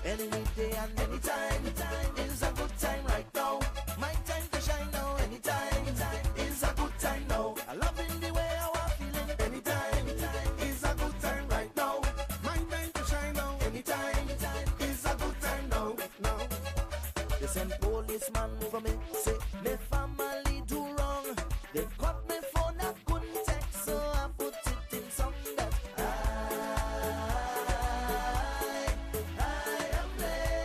Any day and any time is a good time right now. My time to shine now. Anytime is a good time now. I love in the way how I'm feeling. Anytime is a good time right now. My time to shine now. Anytime is a good time now. Now, they send policeman for me. Say me family do wrong. They caught me phone I couldn't text, so I put it in song that I am blessed.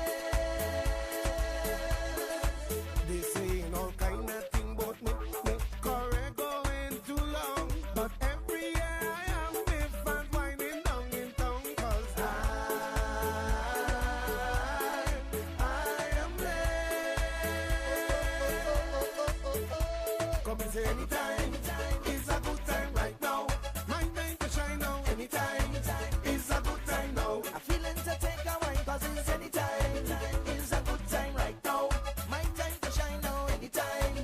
They saying all kind of thing about me correct going too long, but every year I am with fans winding down in town, cause I am blessed. Come and say anytime is a good time right now. My time to shine now. Anytime is a good time now. I feeling to take a wine, cause it's anytime is a good time right now. My time to shine now. Anytime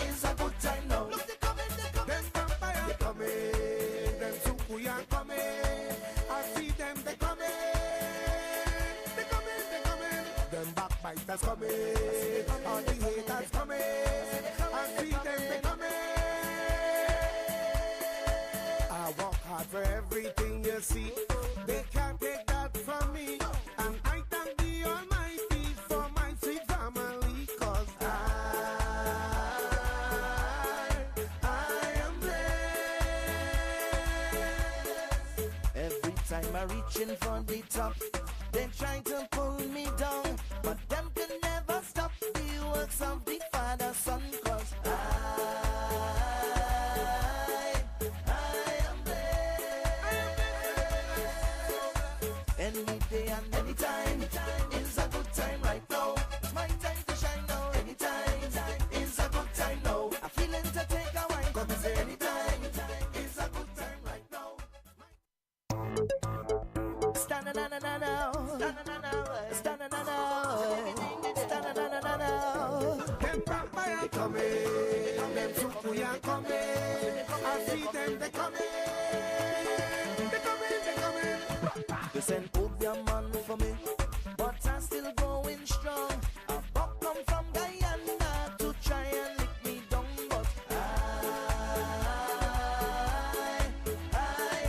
is a good time now. Look, they coming. Them vampire, they coming. Them sukuya coming. I see them, they coming. They coming. Them backbiters coming. All the haters coming. I see them, they coming. I work hard for everything you see. They can't take that from me. And I thank the Almighty for my sweet family, cause I am blessed. Every time I reach in for the top, they try to pull me down, but them can never stop the works of the Father, Son, cause I am blessed. Any day and any time is a good time right now. It's my time to shine now. Anytime is a good time now. I feeling to take a wine, come and say anytime is a good time right now. Stand na na na na, stand na na na, stand na na na, stand na na na na. Them vampire coming, them sukuya coming. I see them, they coming. They send Obia man for me, but I'm still going strong. A buck come from Guyana to try and lick me down, but I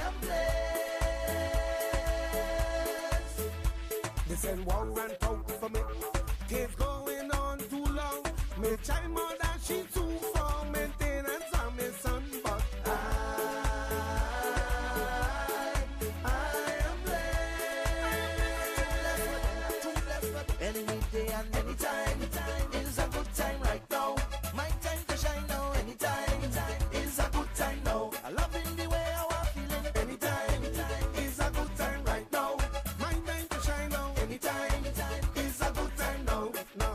am blessed. They send war and pout for me. Things going on too long. Me try more than she too for maintenance on me son, but I am blessed. Any day and any time is a good time right now. My time to shine now. Anytime is a good time now. I love in the way how I'm feeling. Anytime is a good time right now. My time to shine now. Anytime is a good time now. Now,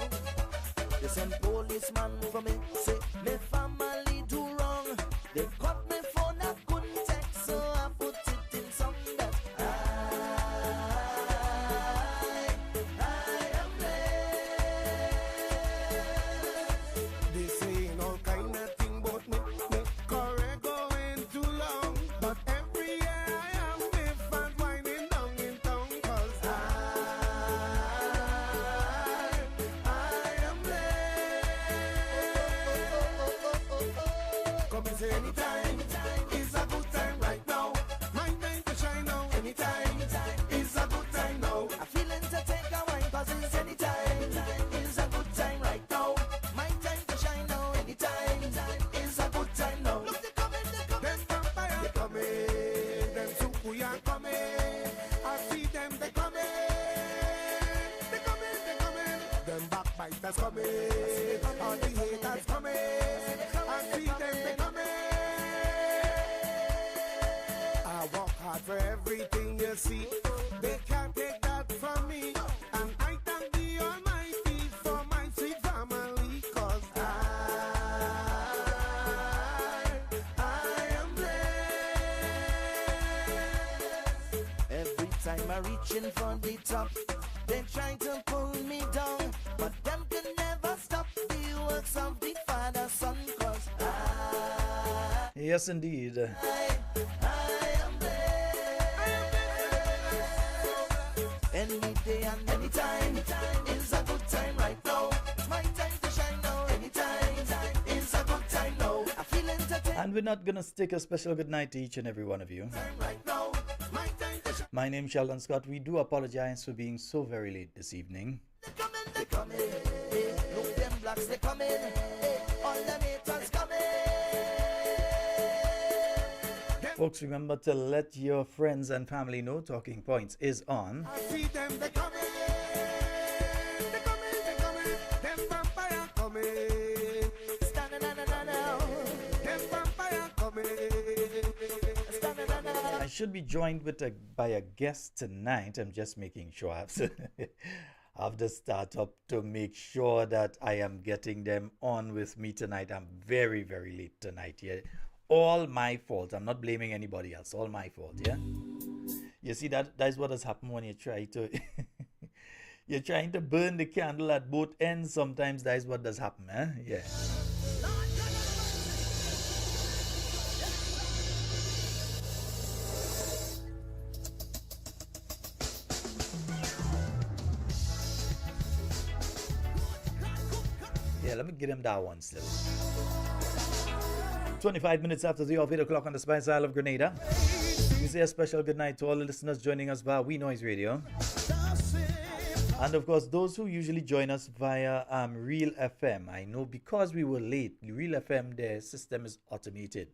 they send policeman for me. Say me family do wrong. They caught me phone I couldn't text, so I put it in song that I am blessed. They saying all kind of thing about me correct going too long, but every year I am with fans winding down in town, cause I am blessed. Come and say anytime is a good time right now. My time to shine now. Anytime is a good time now. I feeling to take a wine, cause it's anytime is a good time right now. My time to shine now. Anytime is a good time now. Look, they coming. Them vampire, they coming. Them sukuya coming. I see them, they coming. They coming. Them backbiters coming. All the haters coming. I see them, they coming. I work hard for everything you see. They can't take that from me. And I thank the Almighty for my sweet family, cause I am blessed. Every time I reach in for the top, they try to pull me down, but them can never stop the works of the Father, Son, cause Yes, indeed. I am blessed. Any day and any time is a good time right now. It's my time to shine now. Anytime is a good time now. I feel entertained. And we're not gonna stick a special good night to each and every one of you. Right now, it's my time to shine. My name's Sheldon Scott. We do apologize for being so very late this evening. They coming. Look them blacks, they coming. All them haters coming. Folks, remember to let your friends and family know Talking Points is on. I see them, they coming. They coming. Them vampire coming. Standing now. Them vampire coming. Standing now. I should be joined by a guest tonight. I'm just making sure I have to start up to make sure that I am getting them on with me tonight. I'm very, very late tonight. Yeah, all my fault. I'm not blaming anybody else. All my fault. Yeah. You see that's what has happened when you try to you're trying to burn the candle at both ends. Sometimes that's what does happen. Yeah. Yeah, let me get him that one still. 25 minutes after the 8 o'clock on the Spice Isle of Grenada. We say a special good night to all the listeners joining us via We Noise Radio. And of course, those who usually join us via Real FM. I know because we were late, Real FM, their system is automated.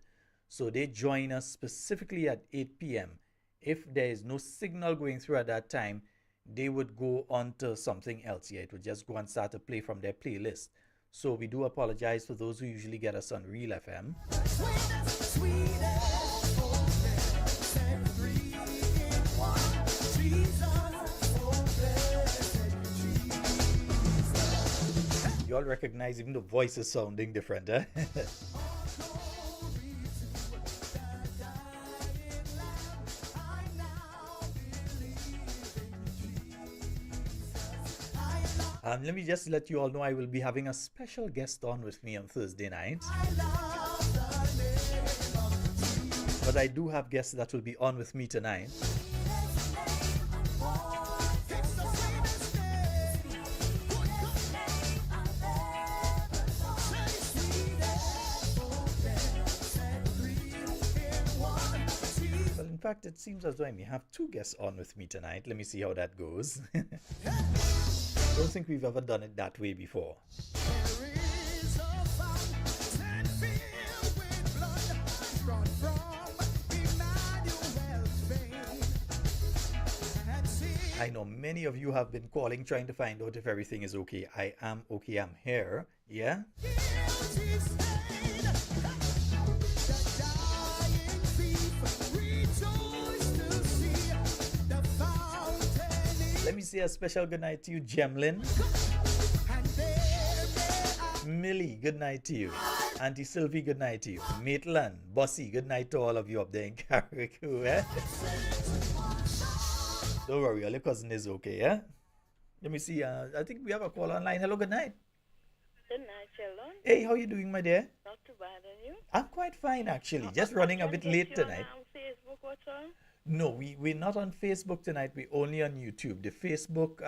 So they join us specifically at 8 p.m. If there is no signal going through at that time, they would go on to something else. Yeah, it would just go and start to play from their playlist. So we do apologize for those who usually get us on Real FM. You all recognize even the voice is sounding different, eh? Let me just let you all know I will be having a special guest on with me on Thursday night. But I do have guests that will be on with me tonight. Well, in fact, it seems as though I may have two guests on with me tonight. Let me see how that goes. I don't think we've ever done it that way before. I know many of you have been calling trying to find out if everything is okay. I am okay. I'm here. Yeah? Let me say a special good night to you, Gemlin. Millie, good night to you. Auntie Sylvie, good night to you. Maitland, Bossy, good night to all of you up there in Carriacou, eh? Don't worry, all your cousin is okay, eh? Let me see, I think we have a call online. Hello, good night. Good night, Sheldon. Hey, how you doing, my dear? Not too bad, and you? I'm quite fine, actually. Just running a bit late tonight. On Facebook, what's on? No, we're not on Facebook tonight. We're only on YouTube. The Facebook,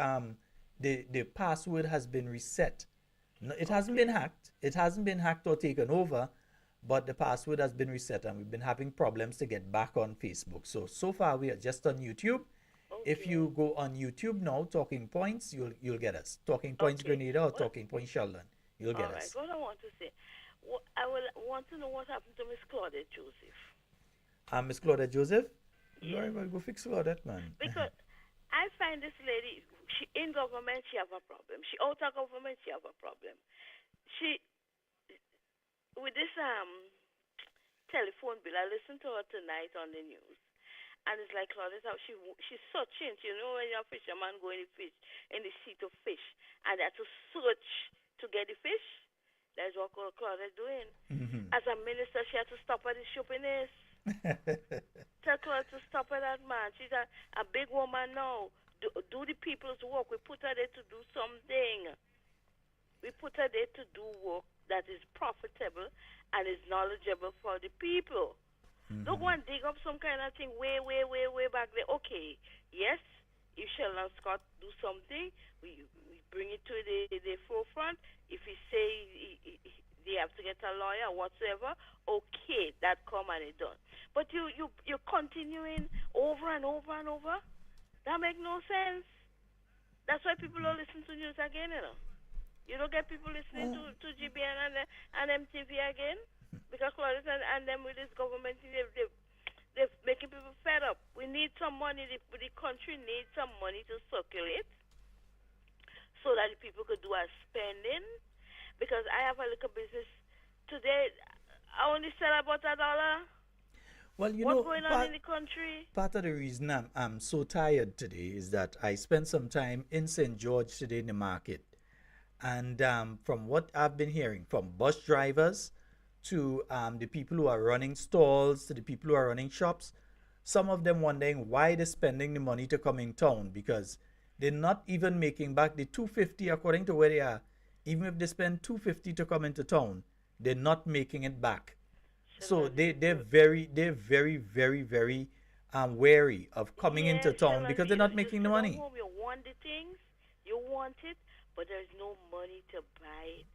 the password has been reset. No, it hasn't been hacked. It hasn't been hacked or taken over, but the password has been reset, and we've been having problems to get back on Facebook. So far we are just on YouTube. Okay. If you go on YouTube now, Talking Points, you'll get us. Talking Points Grenada or Talking Points Sheldon. You'll get us. All right, what I want to say, I will want to know what happened to Miss Claudette Joseph. Miss Claudette Joseph? Yes. Well, go fix Claudette, man. Because I find this lady, she in government, she have a problem. She out of government, she have a problem. She, with this telephone bill, I listened to her tonight on the news. And it's like Claudette, she's searching. You know when you're a fisherman going in the sea to fish, and they have to search to get the fish? That's what Claudette doing. Mm-hmm. As a minister, she had to stop at the shoppiness. Tell Claudette to stop at that, man. She's a big woman now. Do the people's work. We put her there to do something. We put her there to do work that is profitable and is knowledgeable for the people. Mm-hmm. Don't go and dig up some kind of thing way back there. Okay, yes, if Sheldon Scott do something, we bring it to the forefront. If he say they have to get a lawyer, whatsoever, okay, that come and it done. But you're continuing over and over and over. That make no sense. That's why people don't listen to news again, you know. You don't get people listening to GBN and MTV again because Claudius and them with this government, they're making people fed up. We need some money. The country needs some money to circulate so that the people could do our spending. Because I have a little business today. I only sell about $1. Well, you What's know, going on in the country? part of the reason I'm so tired today is that I spent some time in St. George today in the market. And from what I've been hearing from bus drivers to the people who are running stalls to the people who are running shops, some of them wondering why they're spending the money to come in town because they're not even making back the 250 according to where they are. Even if they spend 250 to come into town, they're not making it back. So they're very wary of coming into town because they're not making the money. You want the things, you want it, but there's no money to buy it.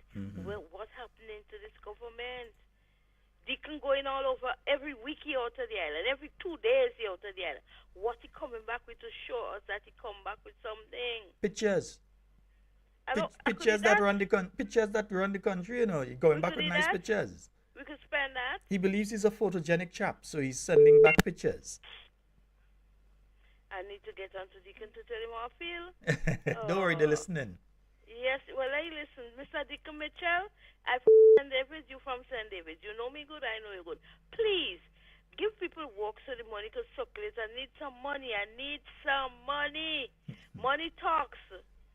Well, what's happening to this government? Deacon going all over every week he out of the island, every 2 days he out of the island. What he coming back with to show us that he come back with something? Pictures. Pictures that run the country, you know. You're going back with nice pictures. We could spend that. He believes he's a photogenic chap, so he's sending back pictures. I need to get on to Deacon to tell him how I feel. Don't worry, they're listening. Yes, well, I listen. Mr. Deacon Mitchell, I St. David, you from St. David. You know me good, I know you good. Please, give people work so the money can circulate. I need some money. Money talks.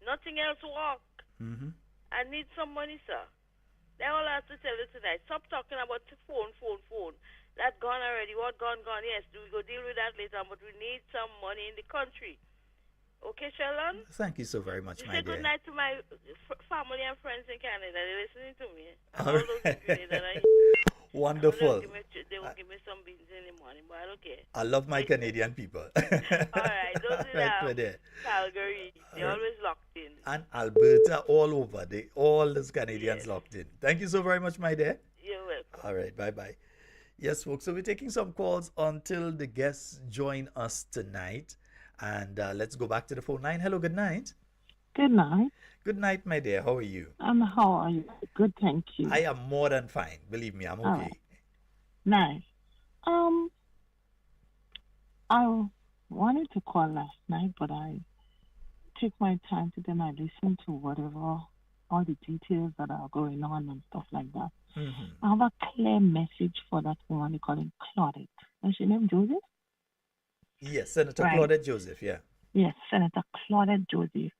Nothing else work. I need some money, sir. That's all I have to tell you tonight. Stop talking about phone. That gone already. What gone? Yes, we go deal with that later, but we need some money in the country. Okay, Sheldon? Thank you so very much, my dear. dear. Good night to my family and friends in Canada. They're listening to me. All right. Wonderful. They will give me some beans in the morning, but I don't care. I love my Canadian people. All right. Those in Calgary, they're always locked in. And Alberta, all over. All those Canadians locked in. Thank you so very much, my dear. You're welcome. All right. Bye-bye. Yes, folks. So we're taking some calls until the guests join us tonight. And let's go back to the phone line. Hello, good night. Good night. Good night, my dear. How are you? How are you? Good, thank you. I am more than fine. Believe me, I'm okay. Right. Nice. I wanted to call last night, but I took my time today and I listened to whatever, all the details that are going on and stuff like that. I have a clear message for that woman. They call him Claudette. Is she named Joseph? Yes, Senator Claudette Joseph, yeah. Yes, Senator Claudette Joseph.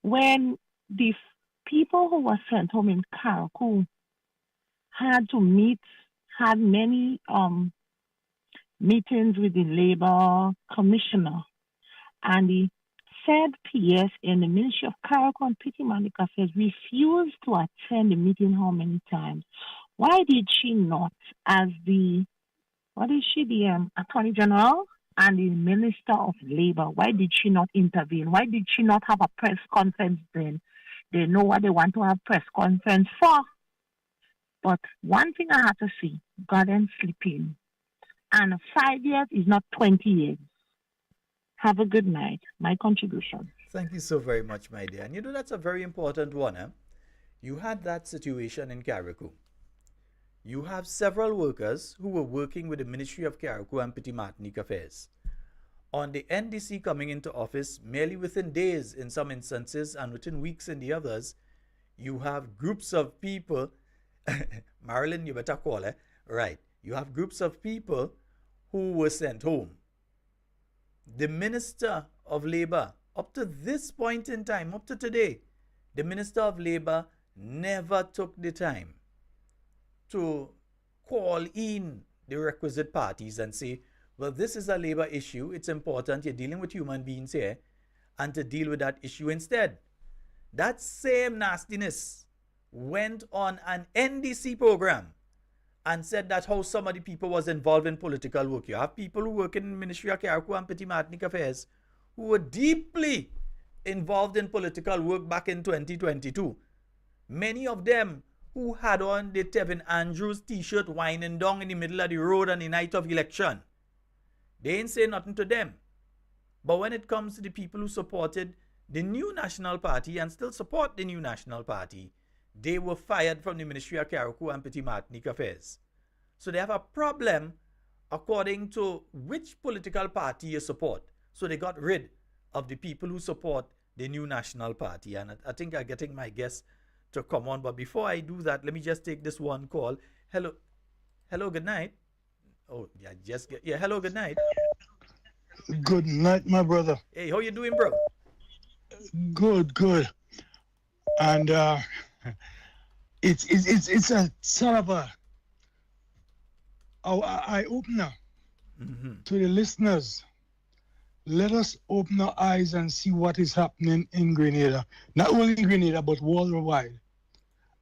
When the people who were sent home in Carriacou had many meetings with the labor commissioner, and the said PS in the Ministry of Carriacou and Petty Monica Affairs refused to attend the meeting how many times? Why did she not, as the Attorney General and the Minister of Labor, why did she not intervene? Why did she not have a press conference then? They know what they want to have press conference for. But one thing I have to say, God and sleeping. And 5 years is not 20 years. Have a good night. My contribution. Thank you so very much, my dear. And you know, that's a very important one. You had that situation in Carriacou. You have several workers who were working with the Ministry of Carriacou and Petty Martinique Affairs. On the NDC coming into office, merely within days in some instances and within weeks in the others, you have groups of people, Marilyn, you better call her, right, you have groups of people who were sent home. The Minister of Labor, up to this point in time, up to today, the Minister of Labor never took the time to call in the requisite parties and say, well, this is a labor issue. It's important. You're dealing with human beings here. And to deal with that issue instead. That same nastiness went on an NDC program and said that how some of the people was involved in political work. You have people who work in the Ministry of Carriacou and Petty Martinique Affairs who were deeply involved in political work back in 2022. Many of them who had on the Tevin Andrews t-shirt winding down in the middle of the road on the night of election. They ain't say nothing to them. But when it comes to the people who supported the new National Party and still support the new National Party, they were fired from the Ministry of Carriacou and Petit Martinique Affairs. So they have a problem according to which political party you support. So they got rid of the people who support the new National Party. And I think I'm getting my guests to come on. But before I do that, let me just take this one call. Hello, good night. Oh, yeah, hello, good night. Good night, my brother. Hey, how you doing, bro? Good. And it's a sort of a eye opener to the listeners. Let us open our eyes and see what is happening in Grenada. Not only in Grenada, but worldwide.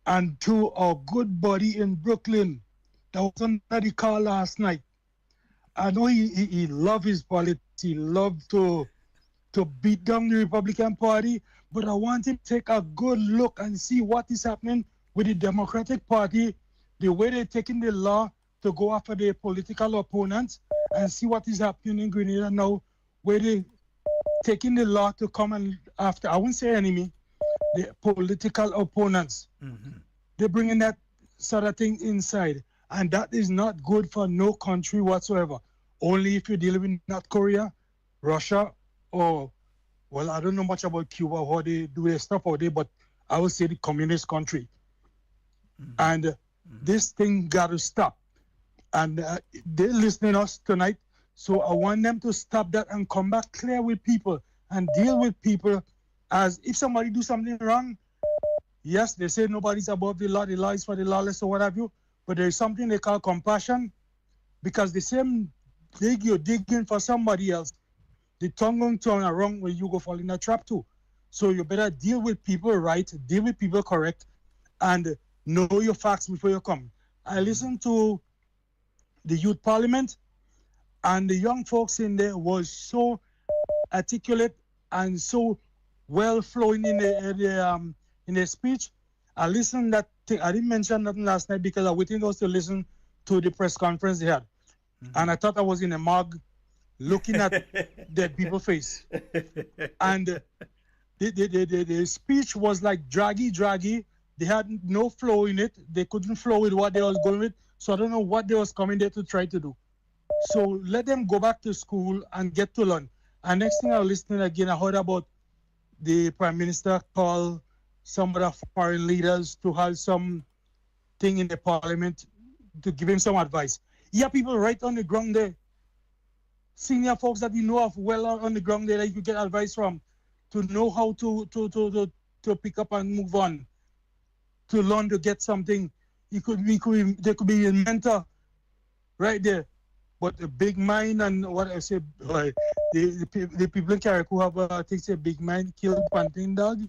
And to our good buddy in Brooklyn that was on the call last night. I know he loved his politics. He loved to beat down the Republican Party, but I want him to take a good look and see what is happening with the Democratic Party, the way they're taking the law to go after their political opponents, and see what is happening in Grenada now, where they're taking the law to come and after, I wouldn't say enemy, the political opponents. They're bringing that sort of thing inside, and that is not good for no country whatsoever. Only if you're dealing with North Korea, Russia, or, well, I don't know much about Cuba, how they do their stuff out there, but I would say the communist country. And this thing got to stop. And they're listening to us tonight, so I want them to stop that and come back clear with people and deal with people as if somebody do something wrong. Yes, they say nobody's above the law is for the lawless or what have you, but there is something they call compassion, because the same dig you're digging for somebody else, the tongue going to turn around when you go fall in a trap too. So you better deal with people right, deal with people correct, and know your facts before you come. I listened to the youth parliament, and the young folks in there was so articulate and so well flowing in their speech. I listened that thing. I didn't mention nothing last night because I waiting was to listen to the press conference they had. And I thought I was in a mug looking at dead people's face. And the speech was like draggy. They had no flow in it. They couldn't flow with what they was going with. So I don't know what they was coming there to try to do. So let them go back to school and get to learn. And next thing I was listening again, I heard about the Prime Minister call some of the foreign leaders to have some thing in the parliament to give him some advice. Yeah, people right on the ground there, senior folks that you know of well on the ground there that you get advice from, to know how to pick up and move on, to learn to get something. There could be a mentor right there. But the big mind and what I say, the people in Carriacou have I think say big mind kill panting dog.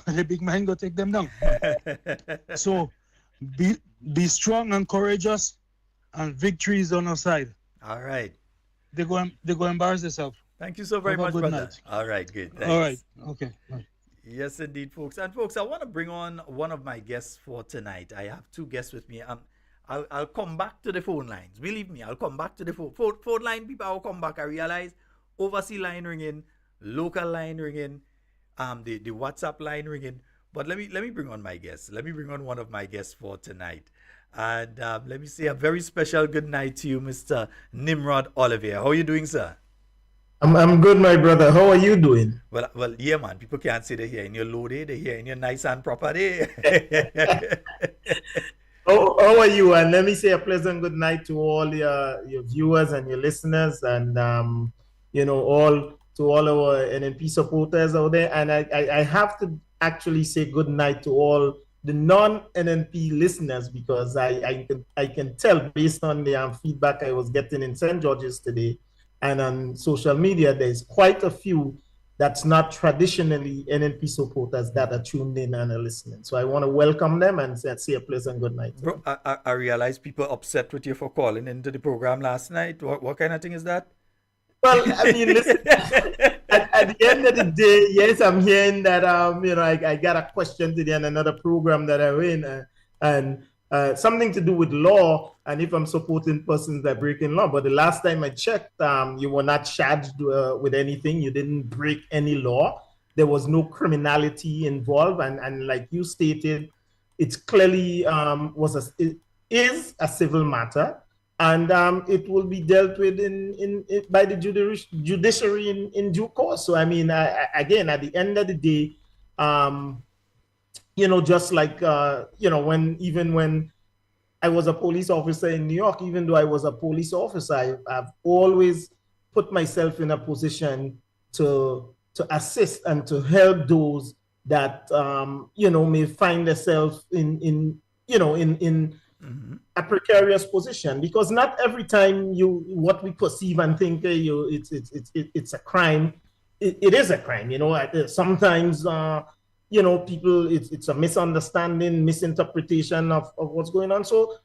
The big mind go take them down. So be strong and courageous, and victory is on our side. All right. They go embarrass themselves. Thank you so very much, brother. Night. All right, good. Thanks. All right. Okay. Right. Yes, indeed, folks. And folks, I want to bring on one of my guests for tonight. I have two guests with me. I'll come back to the phone lines. Believe me, I'll come back to the phone line. People, I'll come back. I realize overseas line ringing, local line ringing, the WhatsApp line ringing. But let me bring on my guests. Let me bring on one of my guests for tonight. And let me say a very special good night to you, Mr. Nimrod Olivier. How are you doing, sir? I'm good, my brother. How are you doing? Well, yeah, man. People can't say they're here in your low day. They're here in your nice and proper day. How are you? And let me say a pleasant good night to all your viewers and your listeners, and all our NNP supporters out there. And I have to actually say good night to all the non-NNP listeners, because I can tell based on the feedback I was getting in St. George's today and on social media, there's quite a few that's not traditionally NNP supporters that are tuned in and are listening. So I want to welcome them and say a pleasant good night. Bro, I realize people upset with you for calling into the program last night. What kind of thing is that? Well, I mean, listen. At the end of the day, yes, I'm hearing that. I got a question today on another program that I'm in, and something to do with law, and if I'm supporting persons that break in law. But the last time I checked, you were not charged with anything. You didn't break any law. There was no criminality involved, and like you stated, it's clearly it is a civil matter, and it will be dealt with by the judiciary in due course. So I mean, again, at the end of the day, just like when I was a police officer in New York, even though I was a police officer, I've always put myself in a position to assist and to help those that may find themselves in a precarious position, because not every time what we perceive and think it's a crime, it is a crime. Sometimes people, it's a misunderstanding, misinterpretation of what's going on. So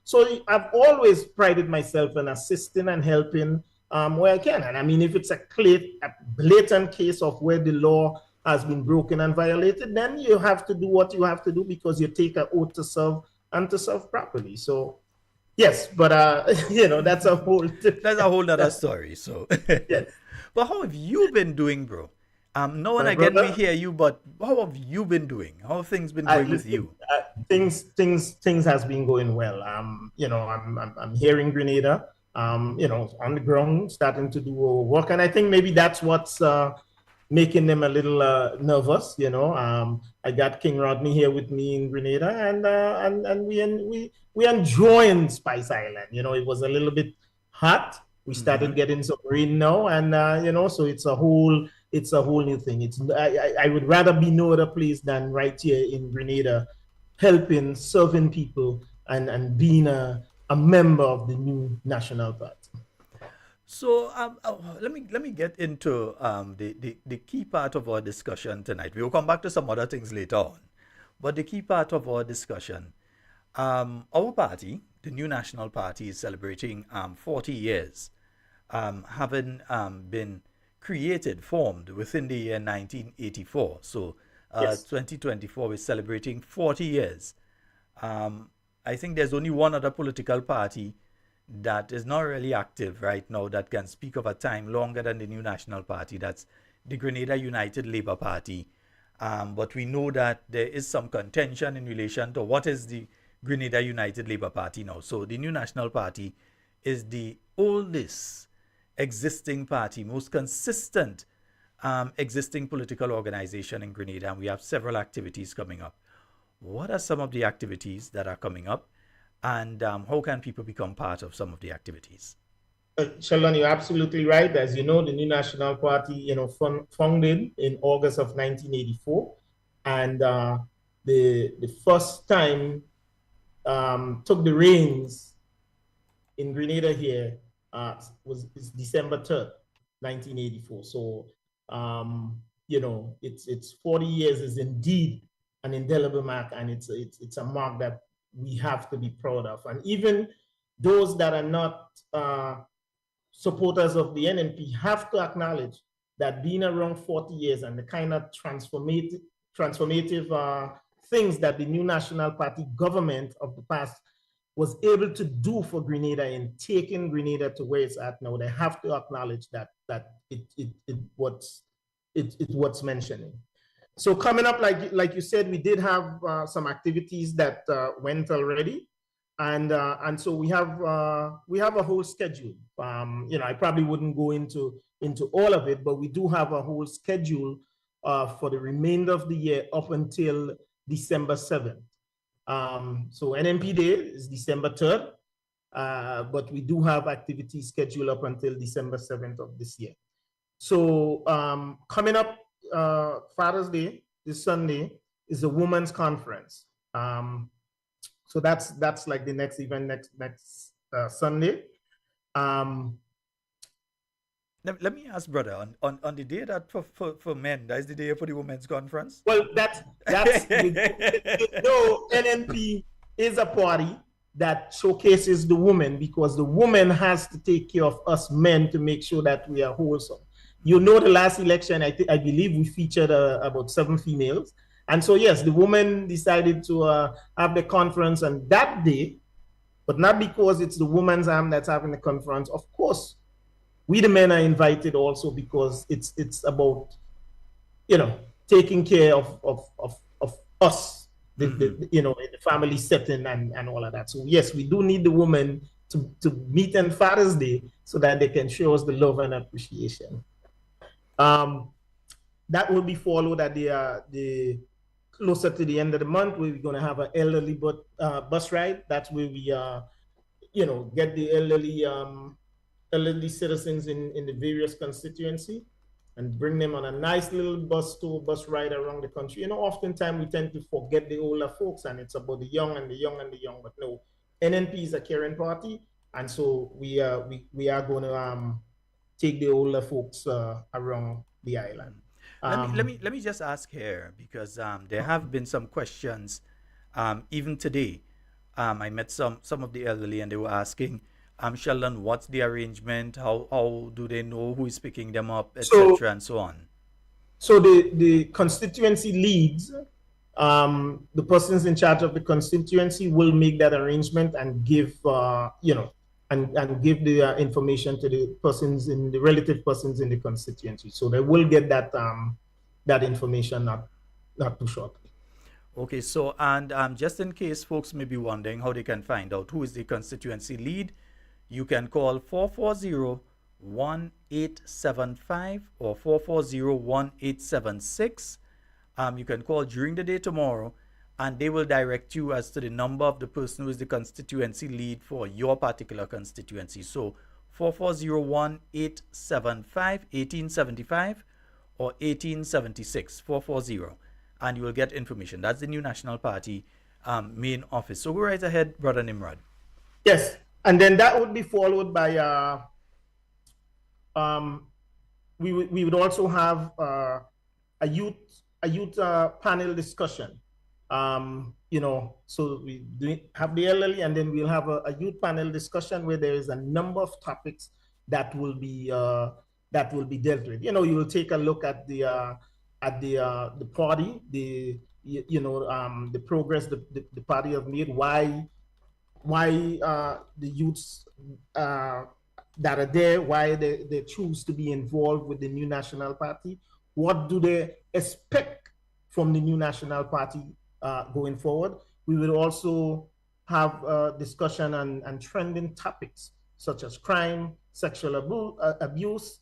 I've always prided myself in assisting and helping where I can. And I mean, if it's a blatant case of where the law has been broken and violated, then you have to do what you have to do, because you take an oath to serve and to serve properly. So yes, but that's a whole other story. So yes. But how have you been doing, bro? No one again we hear you, but how have you been doing? How have things been going with you? Things has been going well. I'm here in Grenada, on the ground, starting to do work, and I think maybe that's what's making them a little nervous. I got King Rodney here with me in Grenada, and we enjoying Spice Island. It was a little bit hot. We started getting some rain now, and so it's a whole new thing. I would rather be no other place than right here in Grenada, helping, serving people, and being a member of the new national party. So let me get into the key part of our discussion tonight. We will come back to some other things later on, but the key part of our discussion, our party, the New National Party, is celebrating 40 years, having been formed within the year 1984. So Yes. 2024 is celebrating 40 years. I think there's only one other political party that is not really active right now that can speak of a time longer than the New National Party. That's the Grenada United Labour Party. But we know that there is some contention in relation to what is the Grenada United Labour Party now. So the New National Party is the oldest existing party, most consistent existing political organization in Grenada, and we have several activities coming up. What are some of the activities that are coming up, and how can people become part of some of the activities? Sheldon, you're absolutely right. As you know, the New National Party, founded in August of 1984, and the first time took the reins in Grenada here is December 3rd, 1984. So, it's 40 years is indeed an indelible mark, and it's a mark that we have to be proud of. And even those that are not supporters of the NNP have to acknowledge that being around 40 years and the kind of transformative things that the New National Party government of the past was able to do for Grenada in taking Grenada to where it's at now, they have to acknowledge that it's what's mentioning. So coming up, like you said, we did have some activities that went already, and so we have a whole schedule. I probably wouldn't go into all of it, but we do have a whole schedule for the remainder of the year up until December 7th. So NNP Day is December 3rd, but we do have activities scheduled up until December 7th of this year. So coming up, Father's Day, this Sunday, is a women's conference. So that's like the next event next Sunday. Let me ask, brother, on the day that for men, that is the day for the women's conference? Well, that's NNP is a party that showcases the woman, because the woman has to take care of us men to make sure that we are wholesome. You know, the last election, I believe we featured about 7 females. And so, yes, the woman decided to have the conference on that day, but not because it's the woman's arm that's having the conference. Of course, we the men are invited also, because it's about, you know, taking care of us, you know, in the family setting and all of that. So yes, we do need the woman to meet on Father's Day so that they can show us the love and appreciation. That will be followed at the closer to the end of the month, where we're going to have an elderly bus ride. That's where we you know, get the elderly citizens in the various constituency and bring them on a nice little bus ride around the country. You know, oftentimes we tend to forget the older folks, and it's about the young and the young and the young. But no, NNP is a caring party, and so we are going to take the older folks around the island. Let me just ask here, because there have been some questions even today. I met some of the elderly, and they were asking, Sheldon, what's the arrangement? How do they know who is picking them up, etc., and so on? So the constituency leads, the persons in charge of the constituency will make that arrangement and give you know, and give the information to the persons in the relative persons in the constituency. So they will get that that information not too shortly. Okay, so and just in case folks may be wondering how they can find out who is the constituency lead, you can call 440-1875 or 440-1876. You can call during the day tomorrow, and they will direct you as to the number of the person who is the constituency lead for your particular constituency. So 440-1875 or 1876, 440. And you will get information. That's the New National Party main office. So go right ahead, Brother Nimrod. Yes, and then that would be followed by we would also have a youth panel discussion. You know, so we have the elderly, and then we'll have a youth panel discussion where there is a number of topics that will be dealt with. You know, you will take a look at the party, the progress the party have made, why the youths that are there, why they choose to be involved with the New National Party, what do they expect from the New National Party going forward. We will also have a discussion on trending topics such as crime, sexual abuse,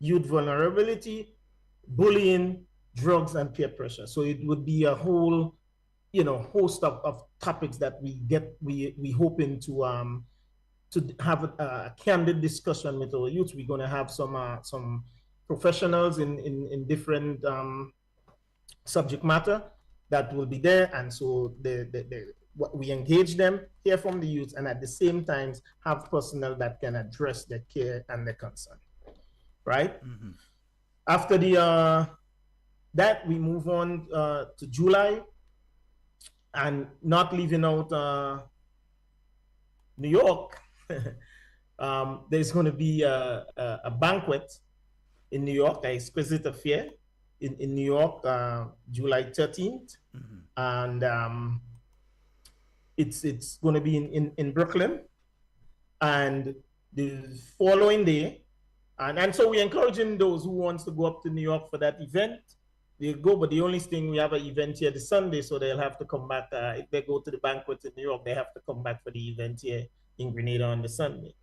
youth vulnerability, bullying, drugs, and peer pressure. So it would be a whole, you know, host of topics that we hoping to have a candid discussion with our youth. We're going to have some professionals in different subject matter that will be there, and so we engage them, hear from the youth, and at the same time have personnel that can address their care and their concern. Right? Mm-hmm. After that, we move on to July, and not leaving out New York. There's going to be a banquet in New York, an exquisite affair in New York, July 13th, mm-hmm. and it's going to be in Brooklyn, and the following day. And so we're encouraging those who wants to go up to New York for that event, they go, but the only thing, we have an event here this Sunday, so they'll have to come back. If they go to the banquet in New York, they have to come back for the event here in Grenada on the Sunday.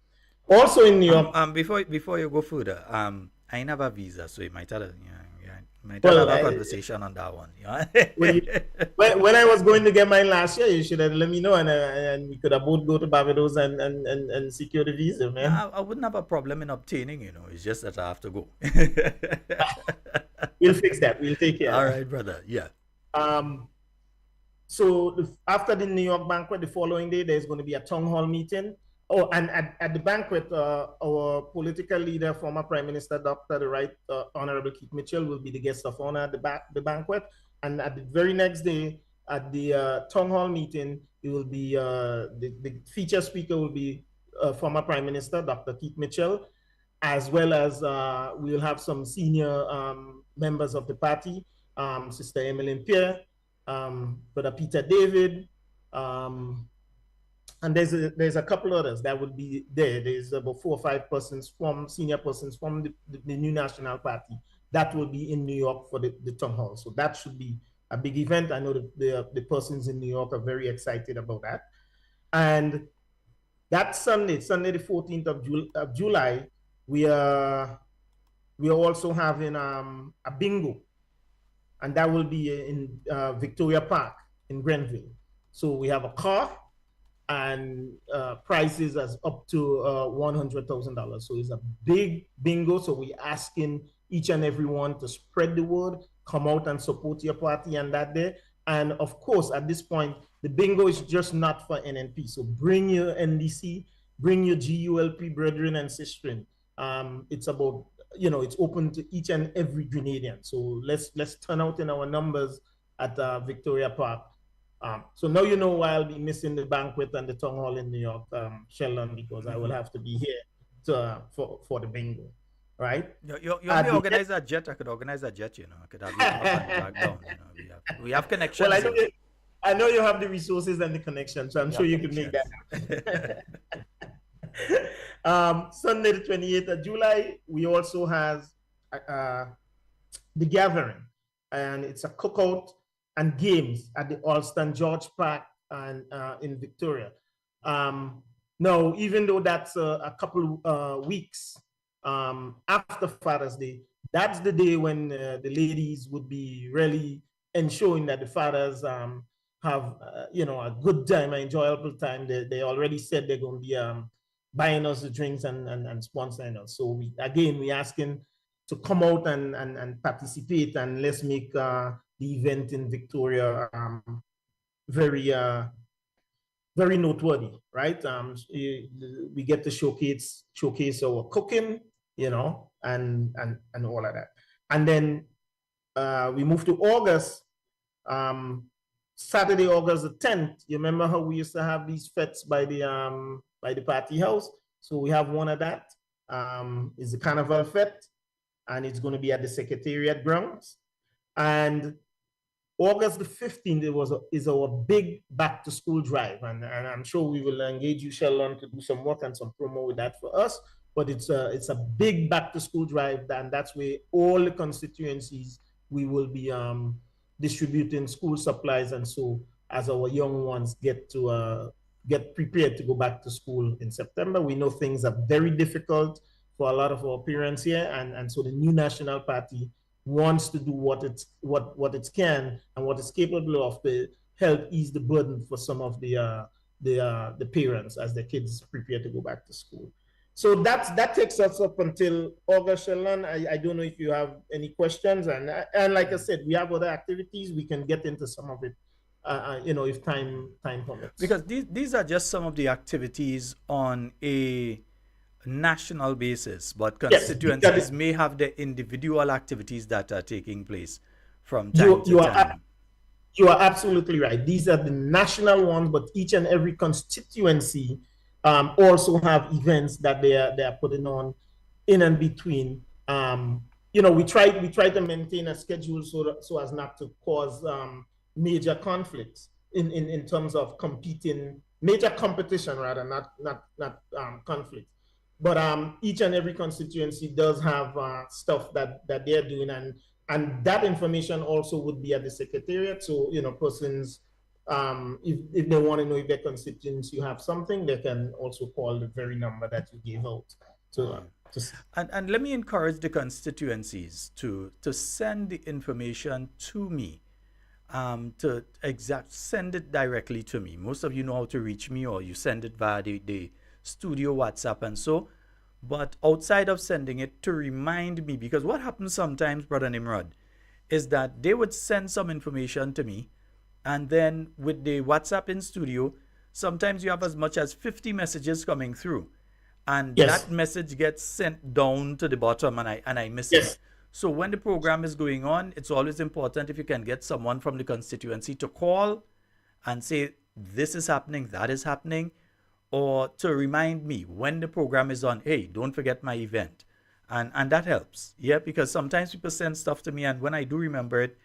Also in New York. Before you go further, I ain't have a visa, so you might have a conversation on that one. Yeah? when I was going to get mine last year, you should have let me know, and we could have both go to Barbados and secure the visa, man. I wouldn't have a problem in obtaining, you know. It's just that I have to go. We'll fix that. We'll take care. All right, brother. Yeah. So after the New York banquet, the following day, there's going to be a town hall meeting. Oh, and at the banquet, our political leader, former Prime Minister, Dr. the Right Honorable Keith Mitchell, will be the guest of honor at the banquet. And at the very next day, at the town hall meeting, it will be the feature speaker will be former Prime Minister Dr. Keith Mitchell, as well as we'll have some senior members of the party, Sister Emmeline Pierre, Brother Peter David, and there's a couple others that would be there. There's about 4 or 5 persons from senior persons from the new national party that will be in New York for the town hall. So that should be a big event. I know the persons in New York are very excited about that. And that Sunday the 14th of July, we are also having a bingo, and that will be in Victoria Park in Grenville. So we have a car and prizes as up to $100,000. So it's a big bingo. So we're asking each and every one to spread the word, come out and support your party on that day. And of course, at this point, the bingo is just not for NNP. So bring your NDC, bring your GULP brethren and sistren. It's about, it's open to each and every Grenadian. So let's turn out in our numbers at Victoria Park. So now you know why I'll be missing the banquet and the town hall in New York, Sheldon, because I will have to be here for the bingo, right? You only organize a jet. I could organize a jet, I could have you up and back down. We have connections. Well, I know you have the resources and the connections, so I'm sure you can make that happen. Sunday the 28th of July, we also have the gathering, and it's a cookout and games at the Alston George Park and in Victoria. Now, even though that's a couple weeks after Father's Day, that's the day when the ladies would be really ensuring that the fathers have a good time, an enjoyable time. They already said they're going to be buying us the drinks and sponsoring us. So we asking to come out and participate, and let's make the event in Victoria very very noteworthy, right? We get to showcase our cooking, and all of that. And then we move to August, Saturday, August the 10th. You remember how we used to have these fetes by the party house? So we have one of that. It's the Carnival Fete, and it's going to be at the Secretariat grounds. And August the 15th is our big back to school drive, and I'm sure we will engage you, Sheldon, to do some work and some promo with that for us. But it's a big back to school drive, and that's where all the constituencies we will be distributing school supplies, and so as our young ones get prepared to go back to school in September. We know things are very difficult for a lot of our parents here, and so the new National Party wants to do what it can and what it's capable of to help ease the burden for some of the parents as their kids prepare to go back to school. So that takes us up until August, Sheldon. I don't know if you have any questions, and like I said, we have other activities. We can get into some of it, if time permits. Because these are just some of the activities on a national basis, but constituencies may have their individual activities that are taking place from time to time. You are absolutely right. These are the national ones, but each and every constituency also have events that they are putting on in and between. We try to maintain a schedule so as not to cause major conflicts in terms of major competition rather, not conflict. But each and every constituency does have stuff that they're doing, and that information also would be at the Secretariat. So, persons, if they want to know if their constituents you have something, they can also call the very number that you gave out. So, and let me encourage the constituencies to send the information to me, send it directly to me. Most of you know how to reach me, or you send it via the studio WhatsApp and so. But outside of sending it, to remind me, because what happens sometimes, Brother Nimrod, is that they would send some information to me, and then with the WhatsApp in studio, sometimes you have as much as 50 messages coming through, and that message gets sent down to the bottom, and I miss it. So when the program is going on, it's always important if you can get someone from the constituency to call and say, this is happening, that is happening, or to remind me when the program is on, hey, don't forget my event. And that helps. Yeah, because sometimes people send stuff to me, and when I do remember it,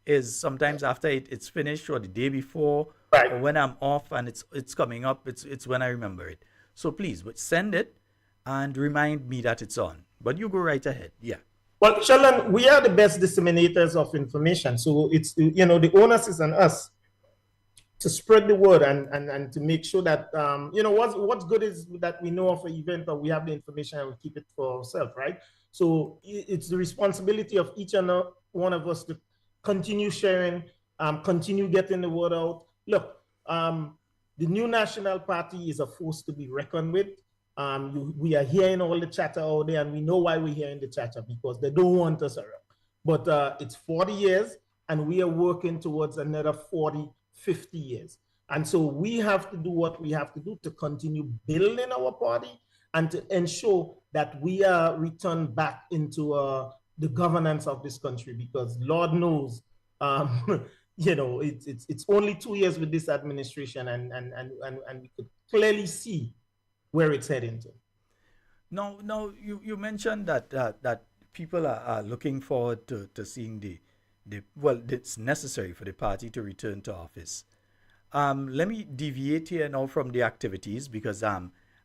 is sometimes after it's finished or the day before, Right. or when I'm off and it's coming up, it's when I remember it. So please, but send it and remind me that it's on. But you go right ahead. Yeah. Well, Sheldon, we are the best disseminators of information. So it's, the onus is on us to spread the word and to make sure that, what's good is that we know of an event or we have the information and we keep it for ourselves, right? So it's the responsibility of each and one of us to continue sharing, continue getting the word out. Look, the new National Party is a force to be reckoned with. We are hearing all the chatter out there, and we know why we're hearing the chatter, because they don't want us around. But it's 40 years, and we are working towards another 40, 50 years. And so we have to do what we have to do to continue building our party and to ensure that we are returned back into the governance of this country, because Lord knows, it's only 2 years with this administration, and we could clearly see where it's heading to. No, you mentioned that people are looking forward to seeing it's necessary for the party to return to office. Let me deviate here now from the activities, because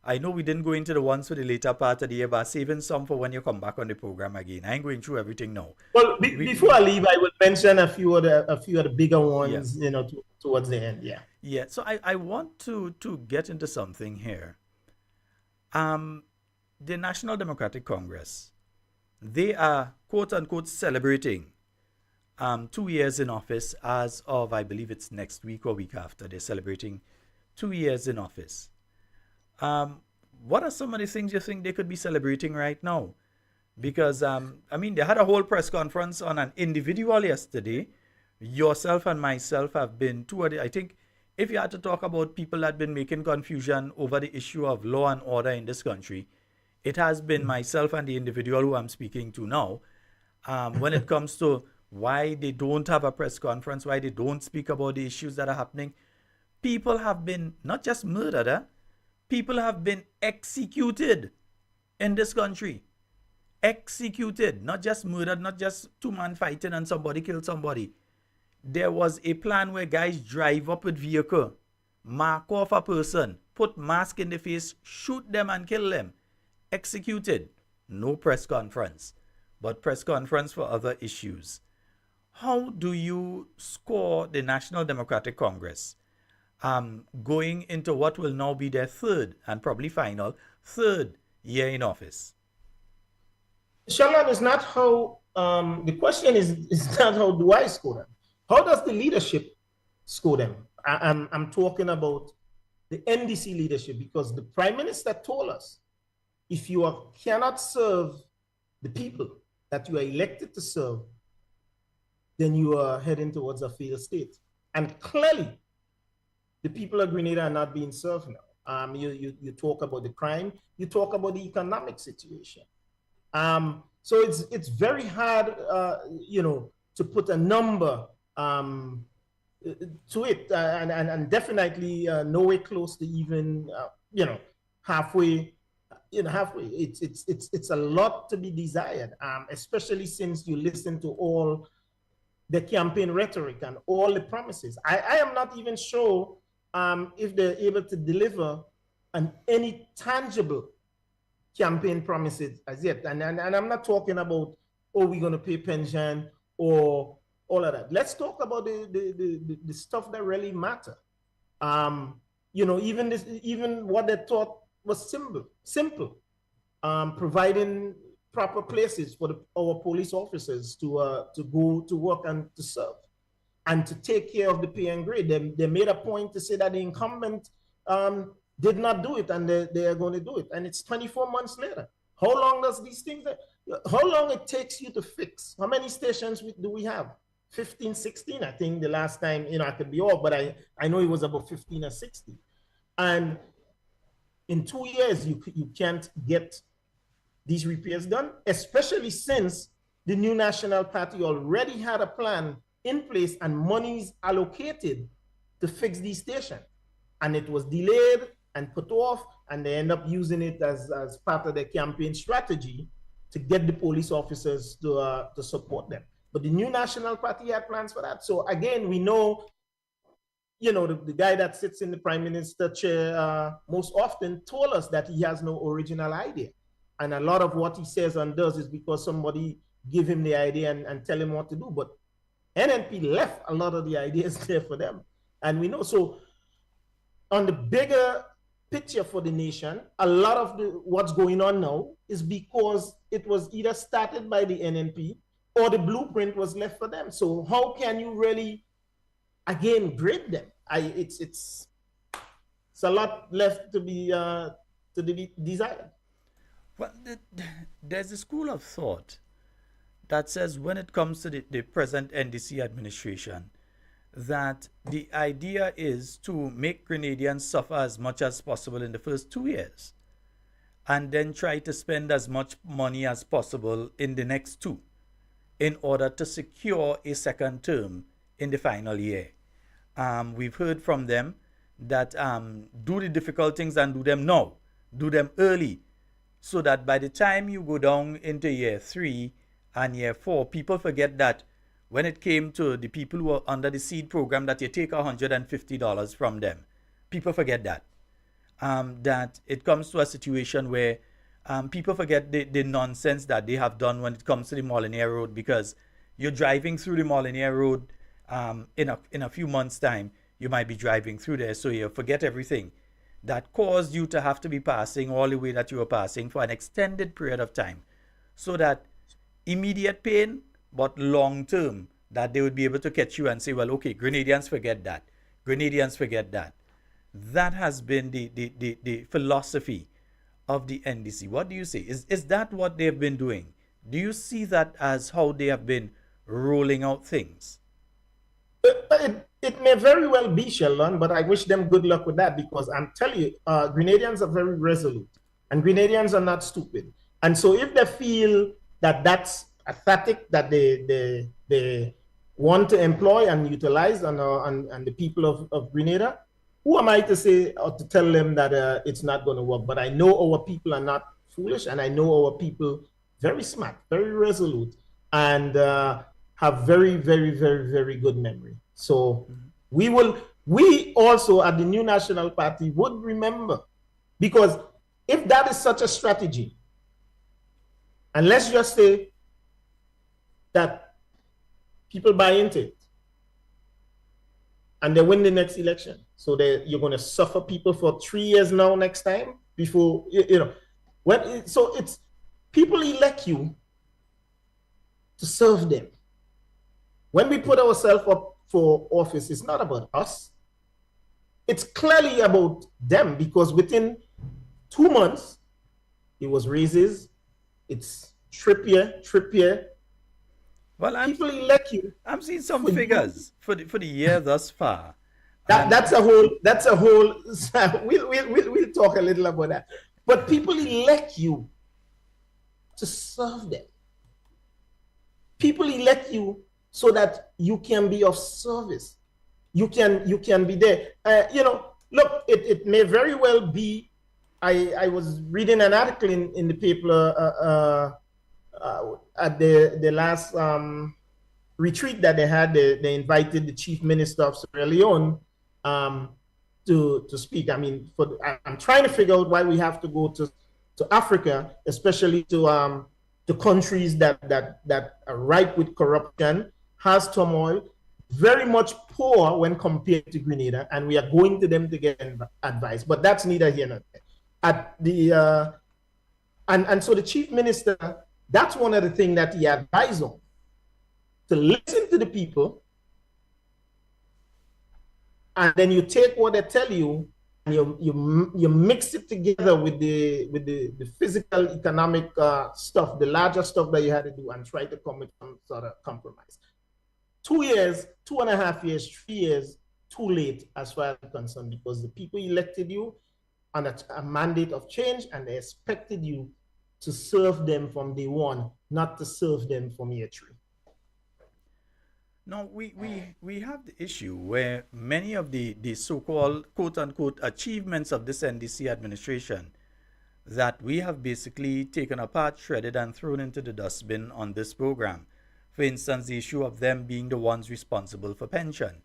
I know we didn't go into the ones for the later part of the year, but saving some for when you come back on the program again. I ain't going through everything now. Well, before I leave, I will mention a few of the bigger ones, yeah. Towards the end. Yeah. Yeah. So I want to get into something here. The National Democratic Congress, they are quote unquote celebrating 2 years in office as of, I believe it's next week or week after. They're celebrating 2 years in office. What are some of the things you think they could be celebrating right now? Because, they had a whole press conference on an individual yesterday. Yourself and myself have been I think if you had to talk about people that have been making confusion over the issue of law and order in this country, it has been myself and the individual who I'm speaking to now. When it comes to why they don't have a press conference, why they don't speak about the issues that are happening, people have been not just murdered, people have been executed in this country. Executed, not just murdered, not just two men fighting and somebody killed somebody. There was a plan where guys drive up with vehicle, mark off a person, put mask in the face, shoot them and kill them. Executed. No press conference, but press conference for other issues. How do you score the National Democratic Congress going into what will now be their third and probably final third year in office? Sheldon, is not how the question is not how do I score them? How does the leadership score them? I'm talking about the NDC leadership, because the Prime Minister told us, if you cannot serve the people that you are elected to serve, then you are heading towards a failed state. And clearly, the people of Grenada are not being served now. You talk about the crime, you talk about the economic situation. So it's very hard, to put a number to it, and definitely nowhere close to even, halfway. Halfway. It's a lot to be desired, especially since you listen to all the campaign rhetoric and all the promises. I am not even sure if they're able to deliver any tangible campaign promises as yet. And I'm not talking about, we're going to pay pension or all of that. Let's talk about the stuff that really matter. Even what they thought was simple. Providing proper places for our police officers to go to work and to serve, and to take care of the pay and grade. They made a point to say that the incumbent did not do it, and they are going to do it. And it's 24 months later. How long does these things, how long it takes you to fix? How many stations do we have? 15, 16, I think the last time, I could be off, but I know it was about 15 or 16. And in 2 years, you can't get these repairs done, especially since the new National Party already had a plan in place and monies allocated to fix these stations. And it was delayed and put off, and they end up using it as part of their campaign strategy to get the police officers to support them. But the new National Party had plans for that. So again, we know, you know, the guy that sits in the Prime Minister chair most often told us that he has no original idea. And a lot of what he says and does is because somebody give him the idea and tell him what to do. But NNP left a lot of the ideas there for them. And we know, so on the bigger picture for the nation, a lot of what's going on now is because it was either started by the NNP or the blueprint was left for them. So how can you really, again, grade them? It's a lot left to be desired. Well, there's a school of thought that says when it comes to the present NDC administration, that the idea is to make Grenadians suffer as much as possible in the first 2 years and then try to spend as much money as possible in the next 2 in order to secure a second term in the final year. We've heard from them that do the difficult things and do them now. Do them early so that by the time you go down into year 3 and year 4, people forget that when it came to the people who are under the seed program that you take $150 from them. People forget that. That it comes to a situation where people forget the nonsense that they have done when it comes to the Molinier Road, because you're driving through the Molinier Road in a few months' time, you might be driving through there, so you forget everything that caused you to have to be passing all the way that you were passing for an extended period of time, so that immediate pain, but long term, that they would be able to catch you and say, well, okay, Grenadians forget that. Grenadians forget that. That has been the philosophy of the NDC. What do you say? Is that what they've been doing? Do you see that as how they have been rolling out things? It may very well be, Sheldon, but I wish them good luck with that, because I'm telling you, Grenadians are very resolute and Grenadians are not stupid. And so if they feel that that's a tactic that they want to employ and utilize on the people of Grenada, who am I to say or to tell them that it's not going to work? But I know our people are not foolish, and I know our people very smart, very resolute, and have very, very, very, very good memory. So we also at the New National Party would remember, because if that is such a strategy, and let's just say that people buy into it and they win the next election, so you're going to suffer people for 3 years now next time before, so it's people elect you to serve them. When we put ourselves up for office, it's not about us. It's clearly about them, because within 2 months, it was raises, it's Trippier. Well, people elect you. I'm seeing some figures for the year thus far. That's a whole. We'll talk a little about that. But people elect you to serve them. People elect you so that you can be of service. You can be there. Look, it may very well be. I was reading an article in the paper at the last retreat that they had. They invited the chief minister of Sierra Leone to speak. I mean, I'm trying to figure out why we have to go to Africa, especially to countries that are ripe with corruption, has turmoil, very much poor when compared to Grenada, and we are going to them to get advice. But that's neither here nor there. And so the chief minister, that's one of the things that he advised on, to listen to the people, and then you take what they tell you and you mix it together with the physical, economic stuff, the larger stuff that you had to do, and try to come with some sort of compromise. 2 years, 2.5 years, 3 years, too late as far as I'm concerned, because the people elected you on a mandate of change, and they expected you to serve them from day one, not to serve them from year 3. No, we have the issue where many of the so-called quote-unquote achievements of this NDC administration that we have basically taken apart, shredded, and thrown into the dustbin on this program. For instance, the issue of them being the ones responsible for pension.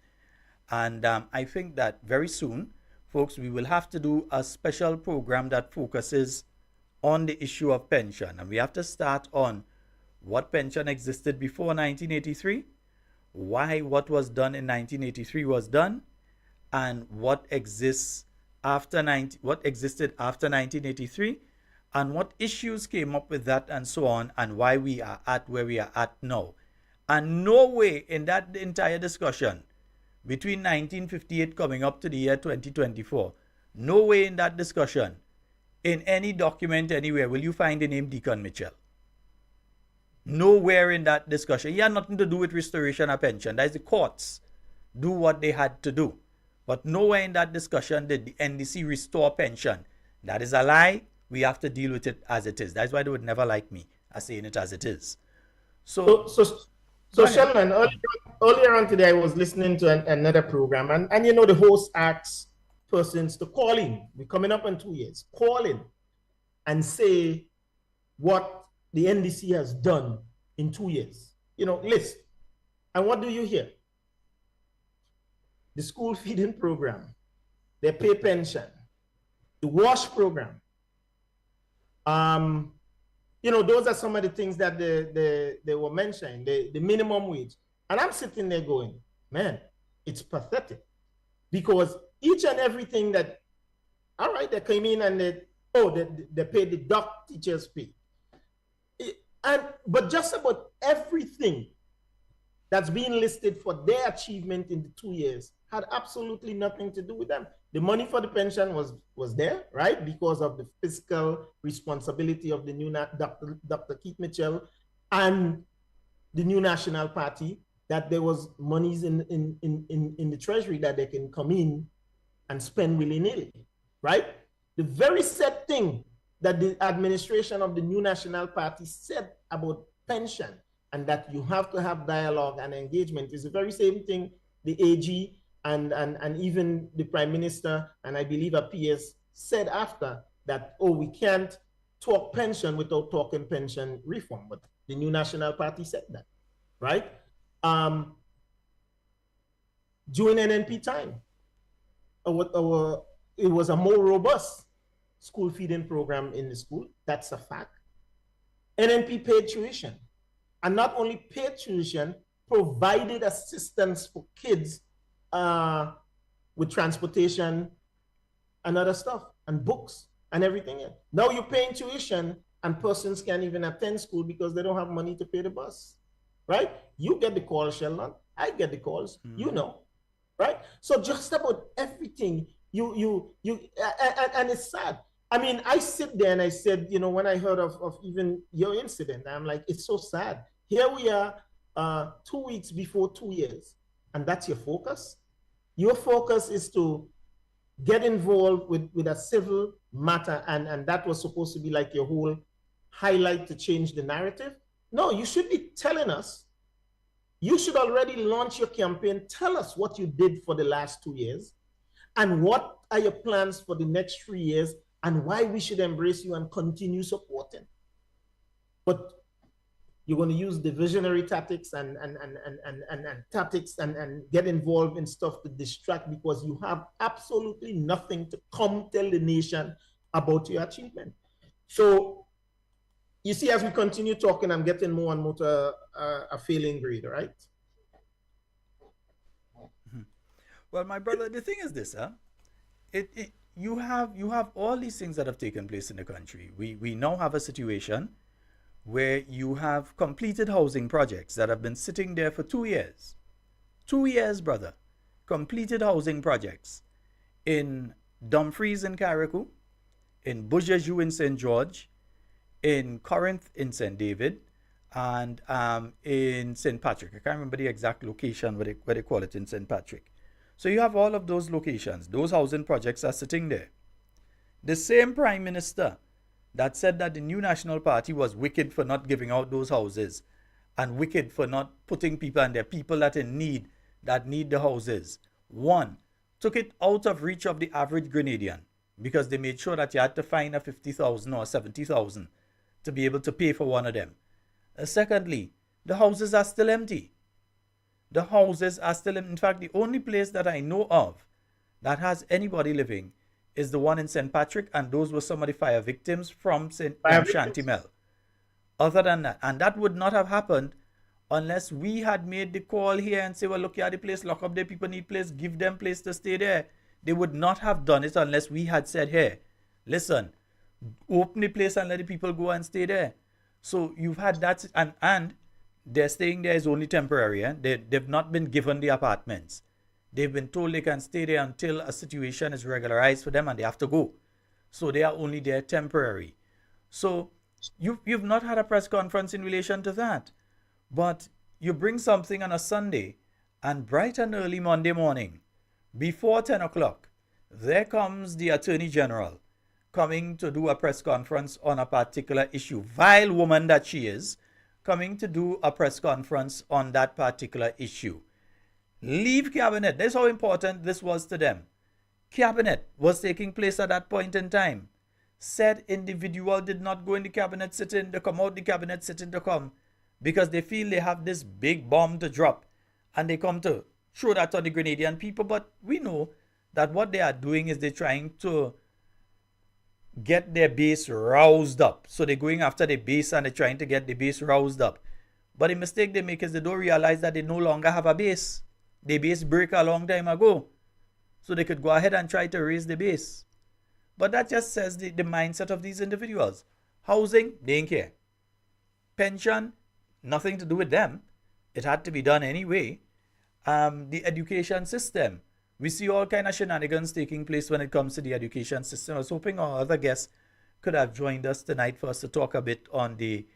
And I think that very soon, folks, we will have to do a special program that focuses on the issue of pension. And we have to start on what pension existed before 1983, why what was done in 1983 was done, and what existed after 1983, and what issues came up with that, and so on, and why we are at where we are at now. And no way in that entire discussion between 1958 coming up to the year 2024, no way in that discussion, in any document anywhere, will you find the name Deacon Mitchell. Nowhere in that discussion. He had nothing to do with restoration of pension. That is the courts do what they had to do. But nowhere in that discussion did the NDC restore pension. That is a lie. We have to deal with it as it is. That's why they would never like me as saying it as it is. So Sheldon, earlier on today, I was listening to another program, and you know, the host asks persons to call in. We're coming up in 2 years. Call in and say what the NDC has done in 2 years. You know, list. And what do you hear? The school feeding program, their pay pension, the WASH program. You know, those are some of the things that they were mentioning, the minimum wage. And I'm sitting there going, man, it's pathetic. Because each and everything that, all right, they came in and they paid the doc teachers' pay. But just about everything that's being listed for their achievement in the 2 years had absolutely nothing to do with them. The money for the pension was there, right? Because of the fiscal responsibility of the new Dr. Keith Mitchell and the new National Party, that there was monies in the treasury that they can come in and spend willy-nilly, right? The very said thing that the administration of the new National Party said about pension, and that you have to have dialogue and engagement, is the very same thing the AG and even the Prime Minister, and I believe a PS, said after that, oh, we can't talk pension without talking pension reform. But the new National Party said that, right? During NNP time, it was a more robust school feeding program in the school. That's a fact. NNP paid tuition, and not only paid tuition, provided assistance for kids with transportation and other stuff, and books and everything else. Now you're paying tuition and persons can't even attend school because they don't have money to pay the bus, right? You get the calls, Sheldon. I get the calls, you know, right? So just about everything, and it's sad. I mean, I sit there and I said, you know, when I heard of even your incident, I'm like, it's so sad. Here we are 2 weeks before 2 years, and that's your focus? Your focus is to get involved with a civil matter, and that was supposed to be like your whole highlight to change the narrative? No, you should be telling us. You should already launch your campaign. Tell us what you did for the last 2 years, and what are your plans for the next 3 years, and why we should embrace you and continue supporting. But you're going to use divisionary tactics and tactics and get involved in stuff to distract, because you have absolutely nothing to come tell the nation about your achievement. So you see, as we continue talking, I'm getting more and more to a failing grade, right? Well, my brother, the thing is this, you have all these things that have taken place in the country. We now have a situation where you have completed housing projects that have been sitting there for 2 years. 2 years, brother. Completed housing projects in Dumfries in Carriacou, in Bujaju in St. George, in Corinth in St. David, and in St. Patrick. I can't remember the exact location where they call it in St. Patrick. So you have all of those locations. Those housing projects are sitting there. The same Prime Minister that said that the New National Party was wicked for not giving out those houses and wicked for not putting people, and there are people that in need that need the houses. One, took it out of reach of the average Grenadian because they made sure that you had to find a 50,000 or 70,000 to be able to pay for one of them. Secondly, the houses are still empty. The houses are still empty. In fact, the only place that I know of that has anybody living is the one in St. Patrick, and those were some of the fire victims from St. Shantimel. Other than that, and that would not have happened unless we had made the call here and say, well, look, you have the place, lock up there, people need place, give them place to stay there. They would not have done it unless we had said, hey, listen, open the place and let the people go and stay there. So you've had that, and they're staying there is only temporary. They've not been given the apartments. They've been told they can stay there until a situation is regularized for them and they have to go. So they are only there temporary. So you've not had a press conference in relation to that. But you bring something on a Sunday, and bright and early Monday morning, before 10 o'clock, there comes the Attorney General coming to do a press conference on a particular issue. Vile woman that she is, coming to do a press conference on that particular issue. Leave cabinet. That's how important this was to them. Cabinet was taking place at that point in time. Said individual did not go in the cabinet sitting, they come out the cabinet sitting to come, because they feel they have this big bomb to drop, and they come to show that to the Grenadian people. But we know that what they are doing is they're trying to get their base roused up. So they're going after the base and they're trying to get the base roused up. But the mistake they make is they don't realize that they no longer have a base. The base break a long time ago. So they could go ahead and try to raise the base. But that just says the mindset of these individuals. Housing, they didn't care. Pension, nothing to do with them. It had to be done anyway. The education system. We see all kind of shenanigans taking place when it comes to the education system. I was hoping our other guests could have joined us tonight for us to talk a bit on the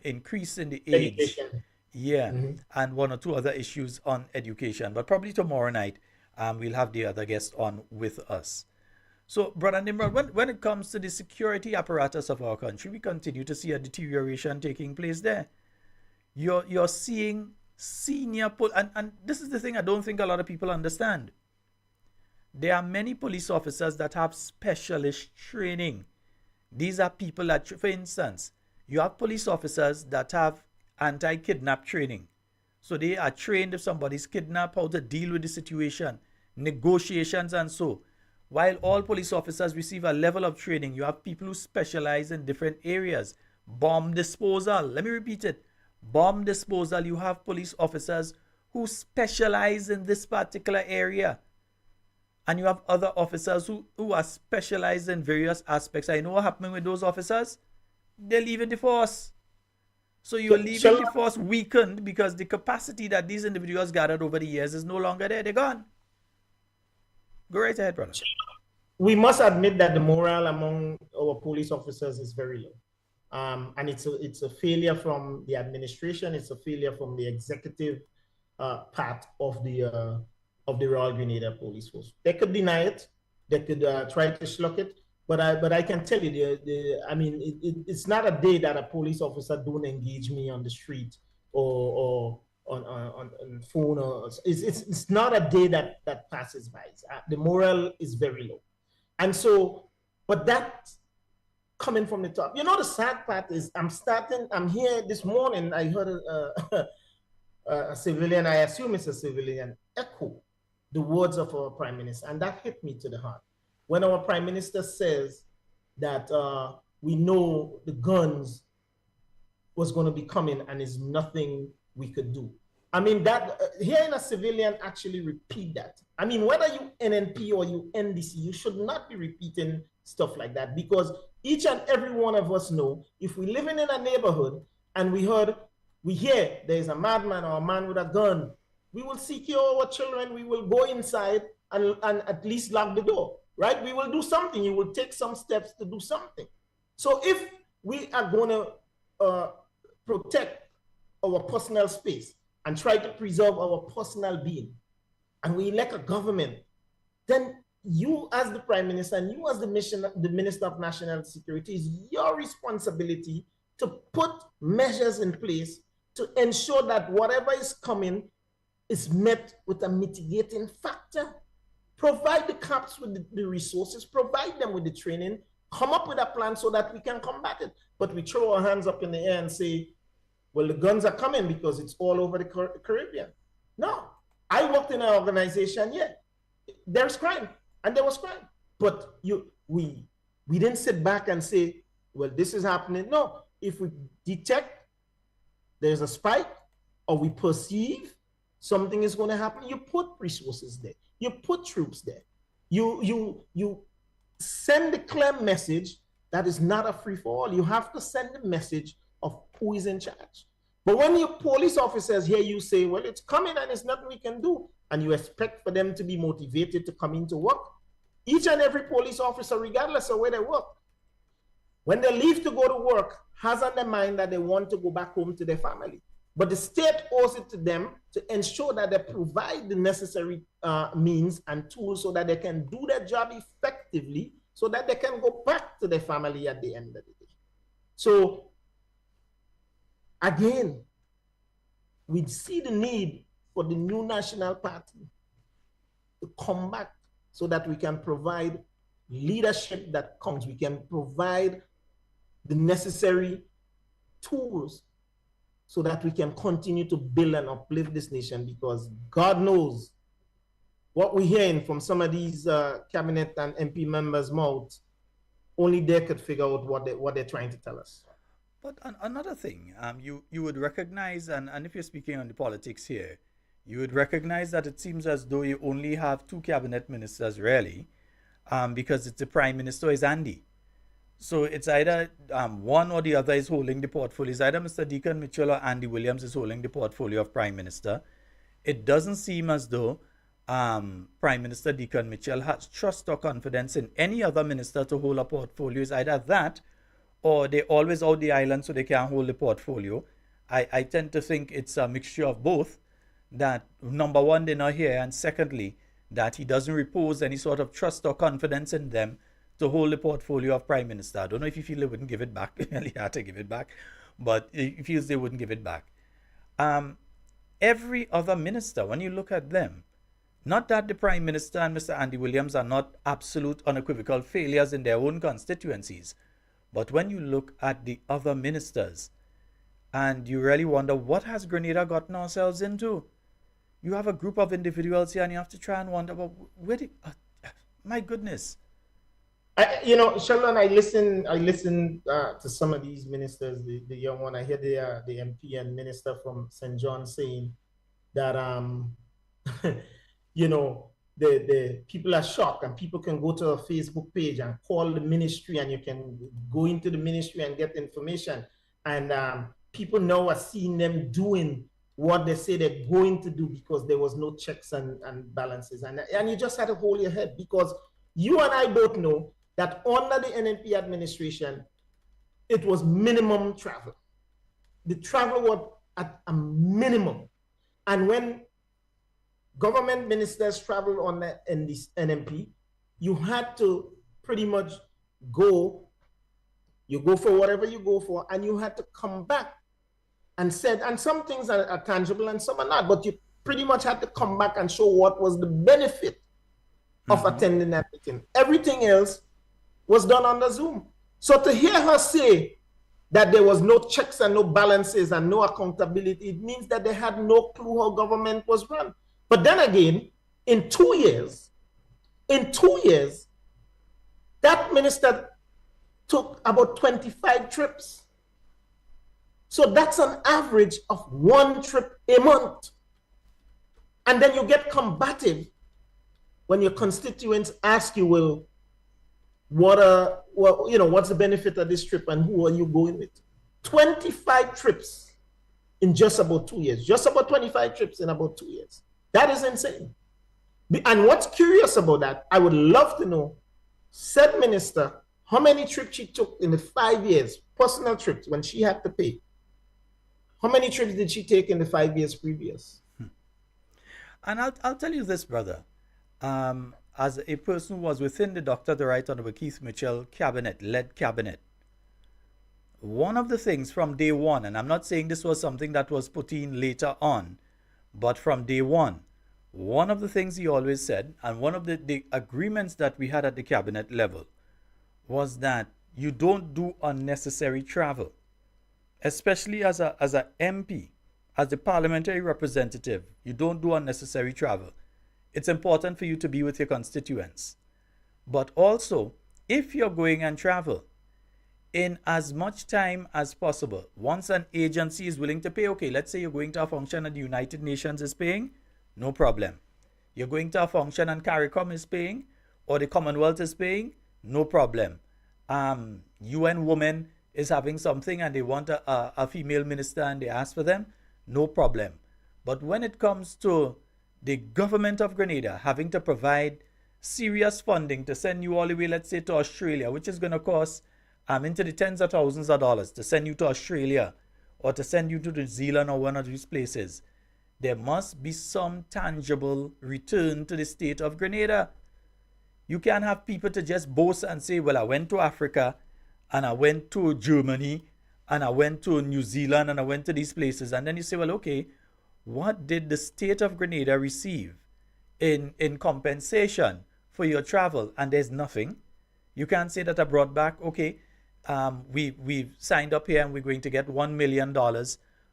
increase in the age. Education. Yeah, and one or two other issues on education. But probably tomorrow night, we'll have the other guests on with us. So, Brother Nimrod, when it comes to the security apparatus of our country, we continue to see a deterioration taking place there. You're seeing senior and this is the thing I don't think a lot of people understand. There are many police officers that have specialist training. These are people that, for instance, you have police officers that have anti-kidnap training. So they are trained if somebody's kidnapped, how to deal with the situation, negotiations and so. While all police officers receive a level of training, you have people who specialize in different areas. Bomb disposal. Let me repeat it. Bomb disposal. You have police officers who specialize in this particular area. And you have other officers who are specialized in various aspects. I know what happened with those officers. They're leaving the force. So you're leaving the force weakened because the capacity that these individuals gathered over the years is no longer there. They're gone. Go right ahead, brother. We must admit that the morale among our police officers is very low. And it's a failure from the administration. It's a failure from the executive part of the Royal Grenada Police Force. They could deny it. They could try to slug it. But I can tell you, it's not a day that a police officer don't engage me on the street or on phone. Or it's not a day that passes by. The morale is very low. And so, but that coming from the top. You know, the sad part is I'm here this morning, I heard a civilian, I assume it's a civilian, echo the words of our Prime Minister, and that hit me to the heart. When our Prime Minister says that we know the guns was going to be coming and there's nothing we could do. I mean, that hearing a civilian actually repeat that. I mean, whether you NNP or you NDC, you should not be repeating stuff like that, because each and every one of us know if we're living in a neighborhood and we hear there's a madman or a man with a gun, we will secure our children, we will go inside and at least lock the door, right? We will do something. You will take some steps to do something. So if we are going to protect our personal space and try to preserve our personal being, and we elect a government, then you as the Prime Minister and you as the Minister of National Security, is your responsibility to put measures in place to ensure that whatever is coming is met with a mitigating factor. Provide the cops with the resources, provide them with the training, come up with a plan so that we can combat it. But we throw our hands up in the air and say, well, the guns are coming because it's all over the Caribbean. No, I worked in an organization, yeah, there's crime, and there was crime. But we didn't sit back and say, well, this is happening. No, if we detect there's a spike or we perceive something is going to happen, you put resources there. You put troops there. You send the clear message that is not a free-for-all. You have to send the message of who is in charge. But when your police officers hear you say, well, it's coming and there's nothing we can do, and you expect for them to be motivated to come into work, each and every police officer, regardless of where they work, when they leave to go to work, has on their mind that they want to go back home to their family. But the state owes it to them to ensure that they provide the necessary means and tools so that they can do their job effectively, so that they can go back to their family at the end of the day. So again, we see the need for the new national party to come back so that we can provide leadership that comes. We can provide the necessary tools so that we can continue to build and uplift this nation, because God knows what we're hearing from some of these cabinet and MP members' mouths, only they could figure out what they're trying to tell us. But another thing, you would recognize, and if you're speaking on the politics here, you would recognize that it seems as though you only have two cabinet ministers, really, because it's the Prime Minister is Andy. So it's either one or the other is holding the portfolio. It's either Mr. Deacon Mitchell or Andy Williams is holding the portfolio of Prime Minister. It doesn't seem as though Prime Minister Deacon Mitchell has trust or confidence in any other minister to hold a portfolio. It's either that or they're always out the island so they can't hold the portfolio. I tend to think it's a mixture of both, that number one, they're not here, and secondly, that he doesn't repose any sort of trust or confidence in them to hold the portfolio of Prime Minister. I don't know if you feel they wouldn't give it back. He had to give it back, but he feels they wouldn't give it back. Every other minister, when you look at them, not that the Prime Minister and Mr. Andy Williams are not absolute unequivocal failures in their own constituencies, but when you look at the other ministers, and you really wonder, what has Grenada gotten ourselves into? You have a group of individuals here and you have to try and wonder, well, where did, my goodness. Sheldon, I listen to some of these ministers, the young one. I hear the MP and minister from St. John saying that, the people are shocked, and people can go to a Facebook page and call the ministry, and you can go into the ministry and get information. And people now are seeing them doing what they say they're going to do because there was no checks and balances. And you just had to hold your head, because you and I both know that under the NNP administration, it was minimum travel. The travel was at a minimum. And when government ministers traveled in this NNP, you had to pretty much go for whatever you go for, and you had to come back and some things are tangible and some are not, but you pretty much had to come back and show what was the benefit of attending that meeting. Everything else was done on the Zoom. So to hear her say that there was no checks and no balances and no accountability, it means that they had no clue how government was run. But then again, in 2 years, that minister took about 25 trips. So that's an average of 1 trip a month. And then you get combative when your constituents ask you, well, what's the benefit of this trip and who are you going with? 25 trips in just about 2 years. Just about 25 trips in about 2 years. That is insane. And what's curious about that, I would love to know, said minister, how many trips she took in the 5 years, personal trips, when she had to pay. How many trips did she take in the 5 years previous? And I'll tell you this, brother. as a person who was within the Dr. the Right Honorable Keith Mitchell led cabinet, one of the things from day one, and I'm not saying this was something that was put in later on, but from day one of the things he always said, and one of the agreements that we had at the cabinet level, was that you don't do unnecessary travel, especially as a MP, as the parliamentary representative. You don't do unnecessary travel. It's important for you to be with your constituents. But also, if you're going and travel, in as much time as possible, once an agency is willing to pay, okay, let's say you're going to a function and the United Nations is paying, no problem. You're going to a function and Carriacou is paying, or the Commonwealth is paying, no problem. UN Women is having something and they want a female minister and they ask for them, no problem. But when it comes to the government of Grenada having to provide serious funding to send you all the way, let's say, to Australia, which is going to cost into the tens of thousands of dollars to send you to Australia or to send you to New Zealand or one of these places, there must be some tangible return to the state of Grenada. You can't have people to just boast and say, well, I went to Africa and I went to Germany and I went to New Zealand and I went to these places. And then you say, well, okay, what did the state of Grenada receive in compensation for your travel? And there's nothing. You can't say that I brought back, okay, we've signed up here and we're going to get $1 million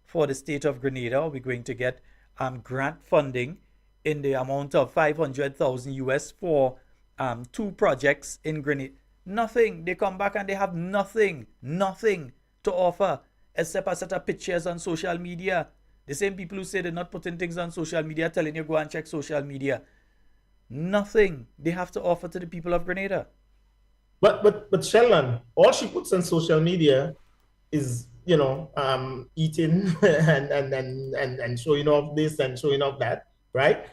for the state of Grenada. Or we're going to get grant funding in the amount of 500,000 US for 2 projects in Grenada. Nothing. They come back and they have nothing to offer except a set of pictures on social media. The same people who say they're not putting things on social media, telling you go and check social media. Nothing they have to offer to the people of Grenada. But Sheldon, all she puts on social media is, eating and showing off this and showing off that, right?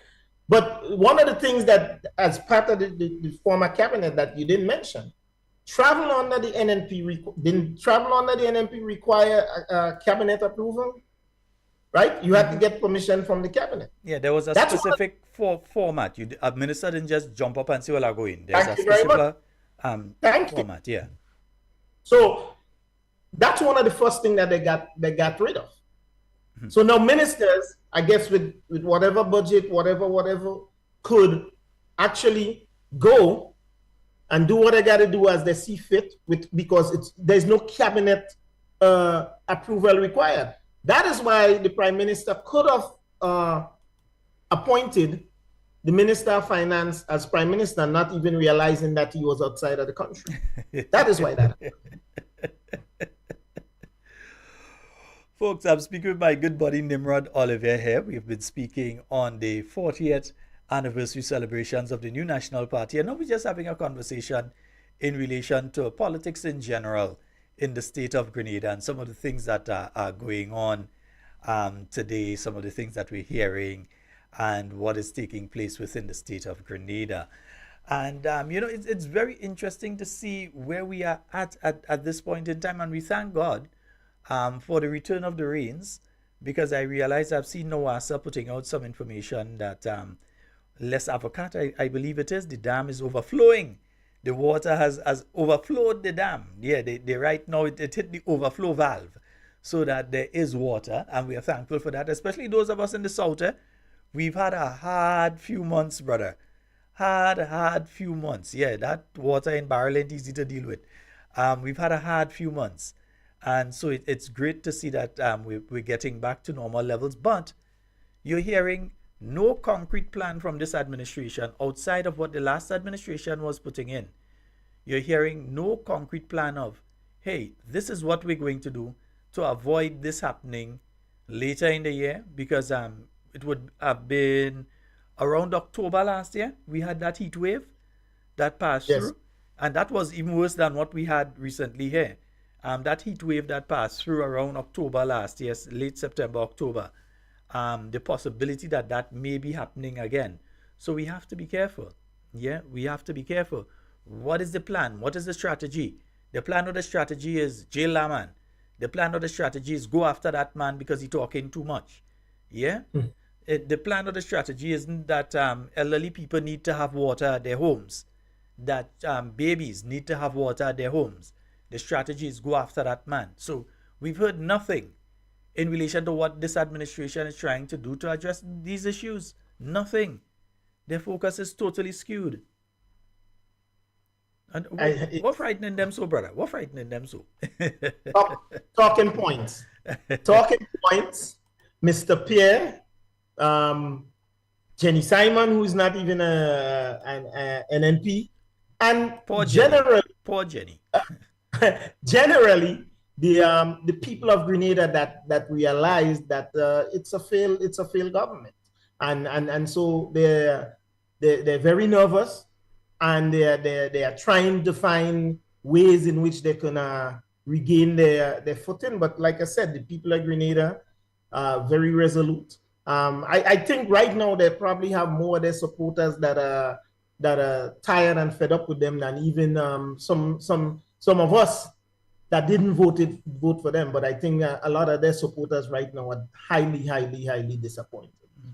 But one of the things that, as part of the former cabinet that you didn't mention, travel under the NNP, didn't travel under the NNP require cabinet approval? Right? You had to get permission from the cabinet. Yeah, there was a specific format. A minister didn't just jump up and say, well, I'll go in. There's a specific format, yeah. So that's one of the first things that they got rid of. Mm-hmm. So now ministers, I guess with whatever budget, whatever, could actually go and do what they got to do as they see fit, because there's no cabinet approval required. That is why the Prime Minister could have appointed the Minister of Finance as Prime Minister, not even realizing that he was outside of the country. That is why that happened. Folks, I'm speaking with my good buddy Nimrod Oliver here. We've been speaking on the 40th anniversary celebrations of the new National Party. And now we're just having a conversation in relation to politics in general in the state of Grenada and some of the things that are going on today, some of the things that we're hearing and what is taking place within the state of Grenada. And, it's very interesting to see where we are at this point in time. And we thank God for the return of the rains, because I realize I've seen NOASA putting out some information that Les Avocat, I believe it is, the dam is overflowing. The water has overflowed the dam. Yeah, they right now it hit the overflow valve so that there is water, and we are thankful for that, especially those of us in the south. We've had a hard few months, brother. Hard few months. Yeah, that water in barrel ain't easy to deal with. We've had a hard few months. And so it's great to see that we're getting back to normal levels. But you're hearing no concrete plan from this administration outside of what the last administration was putting in. You're hearing no concrete plan of, hey, this is what we're going to do to avoid this happening later in the year, because it would have been around October last year. We had that heat wave that passed through, and that was even worse than what we had recently here. That heat wave that passed through around October last year, late September, October, the possibility that may be happening again. So we have to be careful. Yeah, we have to be careful. What is the plan? What is the strategy? The plan or the strategy is jail that man. The plan or the strategy is go after that man because he's talking too much. Yeah? The plan or the strategy isn't that elderly people need to have water at their homes, that babies need to have water at their homes. The strategy is go after that man. So we've heard nothing in relation to what this administration is trying to do to address these issues. Nothing. Their focus is totally skewed. And what frightening them so, brother? What frightening them so? Talking points. Talking points. Mr. Pierre, Jenny Simon, who is not even an NP, and poor Jenny. Generally, the people of Grenada that realized that it's a failed government, and so they're very nervous, and they are trying to find ways in which they can regain their footing. But like I said, the people of Grenada are very resolute. I think right now they probably have more of their supporters that are tired and fed up with them than even some of us that didn't vote for them. But I think a lot of their supporters right now are highly disappointed,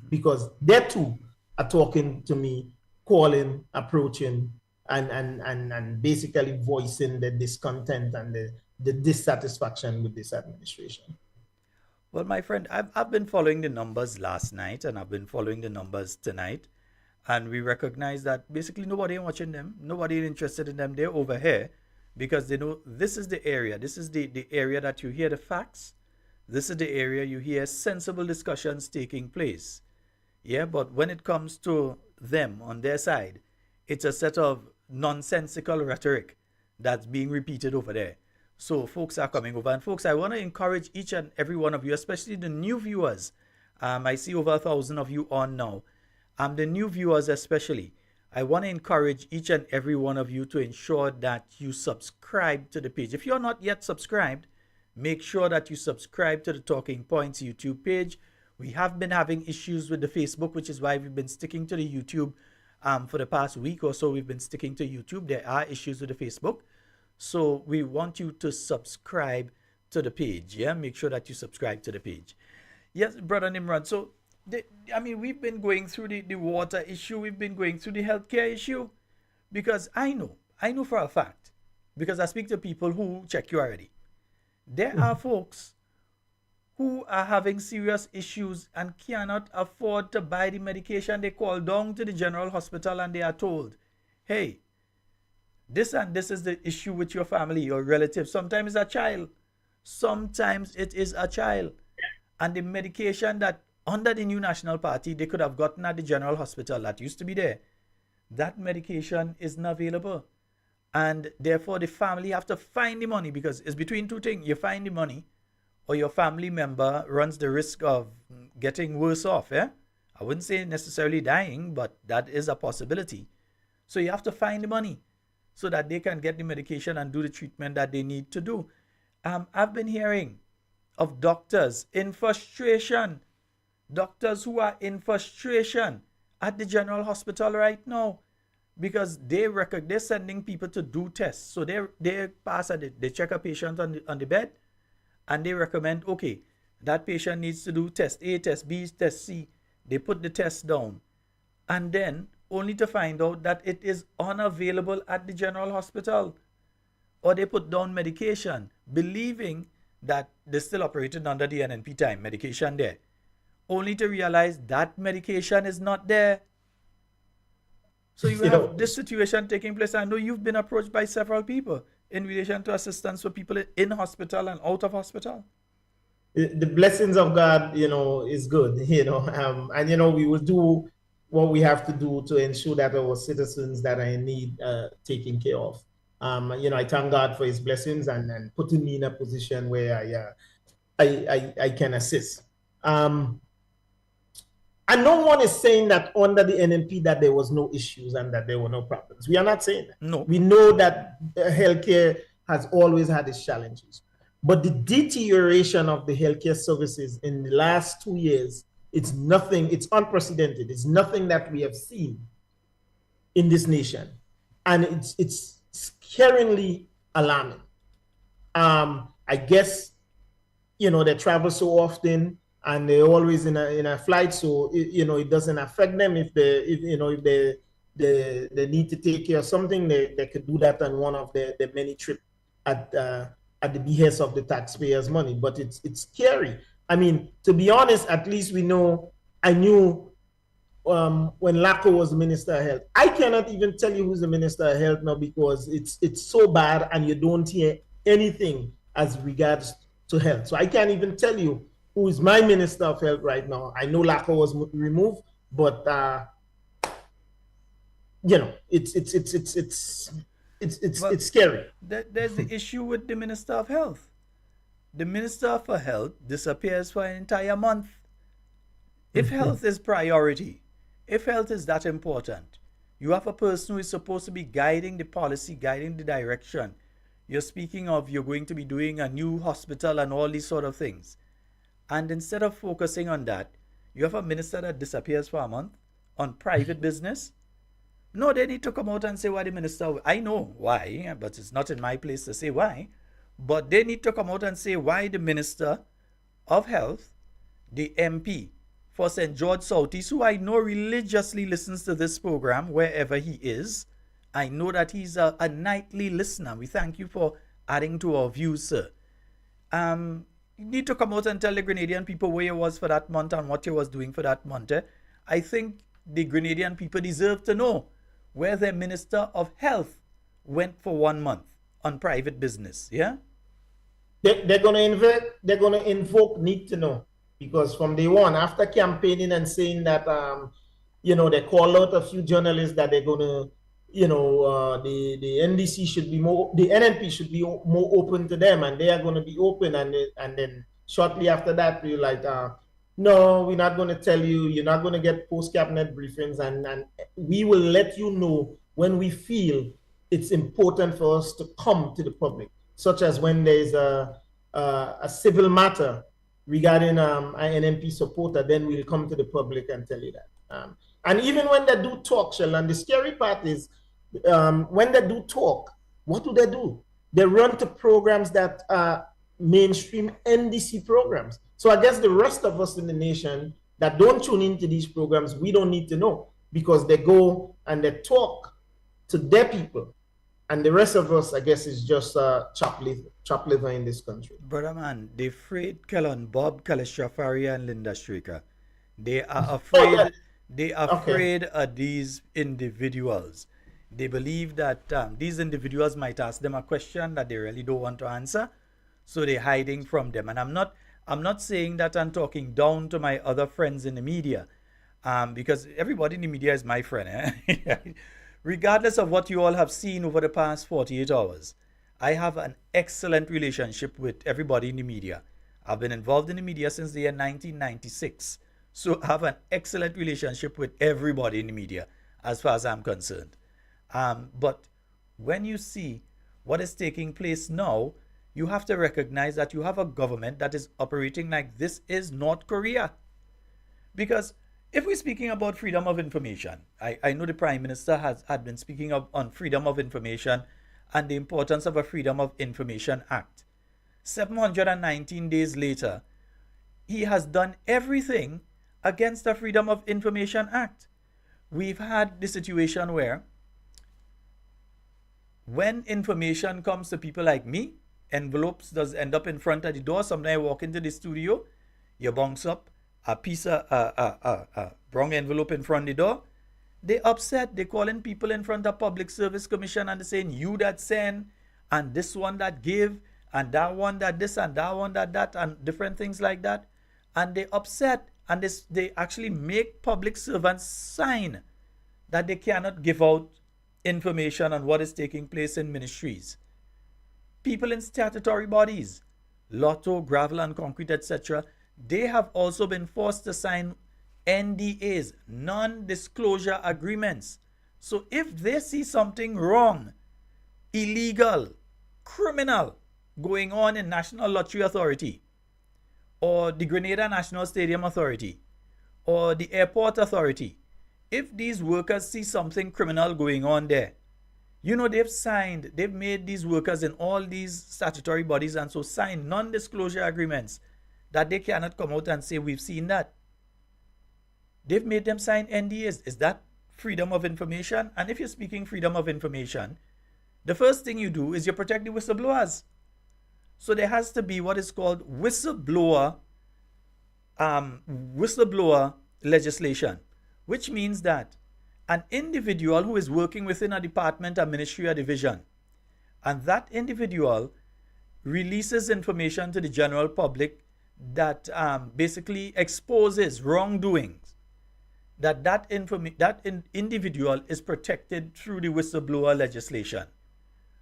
because they too are talking to me, calling, approaching, and basically voicing the discontent and the dissatisfaction with this administration. Well, my friend, I've been following the numbers last night, and I've been following the numbers tonight, and we recognize that basically nobody watching them, nobody interested in them. They're over here because they know this is the area. This is the area that you hear the facts. This is the area you hear sensible discussions taking place. Yeah, but when it comes to them on their side, it's a set of nonsensical rhetoric that's being repeated over there. So folks are coming over. And folks, I want to encourage each and every one of you, especially the new viewers. I see over 1,000 of you on now. The new viewers especially. I want to encourage each and every one of you to ensure that you subscribe to the page. If you're not yet subscribed, make sure that you subscribe to the Talking Points YouTube page. We have been having issues with the Facebook, which is why we've been sticking to the YouTube. For the past week or so, we've been sticking to YouTube. There are issues with the Facebook. So we want you to subscribe to the page. Yeah, make sure that you subscribe to the page. Yes, brother Nimrod. So, we've been going through the water issue. We've been going through the healthcare issue, because I know for a fact, because I speak to people who check you already. There are folks who are having serious issues and cannot afford to buy the medication. They call down to the general hospital and they are told, hey, this and this is the issue with your family, your relative. Sometimes it's a child. Sometimes it is a child. And the medication that under the new National Party they could have gotten at the general hospital that used to be there, that medication isn't available. And therefore the family have to find the money, because it's between two things. You find the money, or your family member runs the risk of getting worse off. Yeah? I wouldn't say necessarily dying, but that is a possibility. So you have to find the money so that they can get the medication and do the treatment that they need to do. I've been hearing of doctors in frustration, doctors who are in frustration at the general hospital right now, because they're sending people to do tests. So they check a patient on the bed, and they recommend, okay, that patient needs to do test A, test B, test C. They put the test down, and then only to find out that it is unavailable at the general hospital. Or they put down medication, believing that they're still operating under the NNP time, medication there, only to realize that medication is not there. So you have this situation taking place. I know you've been approached by several people in relation to assistance for people in hospital and out of hospital. The blessings of God, is good, and, we will do what we have to do to ensure that our citizens that are in need taken care of. I thank God for his blessings and putting me in a position where I can assist. And no one is saying that under the NNP that there was no issues and that there were no problems. We are not saying that. No. We know that healthcare has always had its challenges. But the deterioration of the healthcare services in the last 2 years, it's unprecedented. It's nothing that we have seen in this nation. And it's scaringly alarming. I guess, they travel so often. and they're always in a flight, so it doesn't affect them if they need to take care of something. They could do that on one of the many trips at the behest of the taxpayers' money. But it's scary. I mean, to be honest, at least we know. I knew when Laco was the Minister of Health. I cannot even tell you who's the Minister of Health now, because it's so bad and you don't hear anything as regards to health. So I can't even tell you who is my Minister of Health right now. I know Laco was removed, but it's scary. There's the issue with the Minister of Health. The Minister for Health disappears for an entire month. If health is priority, if health is that important, you have a person who is supposed to be guiding the policy, guiding the direction. You're speaking of you're going to be doing a new hospital and all these sort of things. And instead of focusing on that, you have a minister that disappears for a month on private business. No, they need to come out and say why the minister, I know why, but it's not in my place to say why. But they need to come out and say why the Minister of Health, the MP for St. George Southeast, who I know religiously listens to this program wherever he is. I know that he's a nightly listener. We thank you for adding to our views, sir. You need to come out and tell the Grenadian people where you was for that month and what you was doing for that month. I think the Grenadian people deserve to know where their Minister of Health went for 1 month on private business. Yeah? They're gonna invoke need to know, because from day one, after campaigning and saying that they call out a few journalists that they're gonna the NDC should be more, the NNP should be more open to them, and they are going to be open, and then shortly after that we're like, no, we're not going to tell you, you're not going to get post-cabinet briefings, and we will let you know when we feel it's important for us to come to the public, such as when there's a civil matter regarding an NNP supporter, then we'll come to the public and tell you that. And even when they do talk, Sheldon, the scary part is when they do talk, what do? They run to programs that are mainstream NDC programs. So I guess the rest of us in the nation that don't tune into these programs, we don't need to know, because they go and they talk to their people. And the rest of us, I guess, is just chop liver in this country. Brother man, they afraid Kellon, Bob Kalishafari and Linda Straker. They are afraid. They are afraid of these individuals. They believe that these individuals might ask them a question that they really don't want to answer, so they're hiding from them. And I'm not saying that I'm talking down to my other friends in the media, because everybody in the media is my friend. Regardless of what you all have seen over the past 48 hours, I have an excellent relationship with everybody in the media. I've been involved in the media since the year 1996. So I have an excellent relationship with everybody in the media as far as I'm concerned. But when you see what is taking place now, you have to recognize that you have a government that is operating like this is North Korea. Because if we're speaking about freedom of information, I know the Prime Minister had been speaking on freedom of information and the importance of a Freedom of Information Act. 719 days later, he has done everything against the Freedom of Information Act. We've had the situation where when information comes to people like me, envelopes does end up in front of the door. Sometimes I walk into the studio, you bounce up a piece of brown envelope in front of the door. They upset. They calling people in front of Public Service Commission and they saying, you that send, and this one that give, and that one that this, and that one that, and different things like that. And they upset. And they actually make public servants sign that they cannot give out information on what is taking place in ministries. People in statutory bodies, Lotto, Gravel and Concrete, etc., they have also been forced to sign NDAs, non-disclosure agreements. So if they see something wrong, illegal, criminal going on in National Lottery Authority, or the Grenada National Stadium Authority, or the Airport Authority, if these workers see something criminal going on there, they've made these workers in all these statutory bodies and so signed non-disclosure agreements that they cannot come out and say, we've seen that. They've made them sign NDAs. Is that freedom of information? And if you're speaking freedom of information, the first thing you do is you protect the whistleblowers. So there has to be what is called whistleblower legislation, which means that an individual who is working within a department, a ministry, or division, and that individual releases information to the general public that basically exposes wrongdoings, that individual is protected through the whistleblower legislation.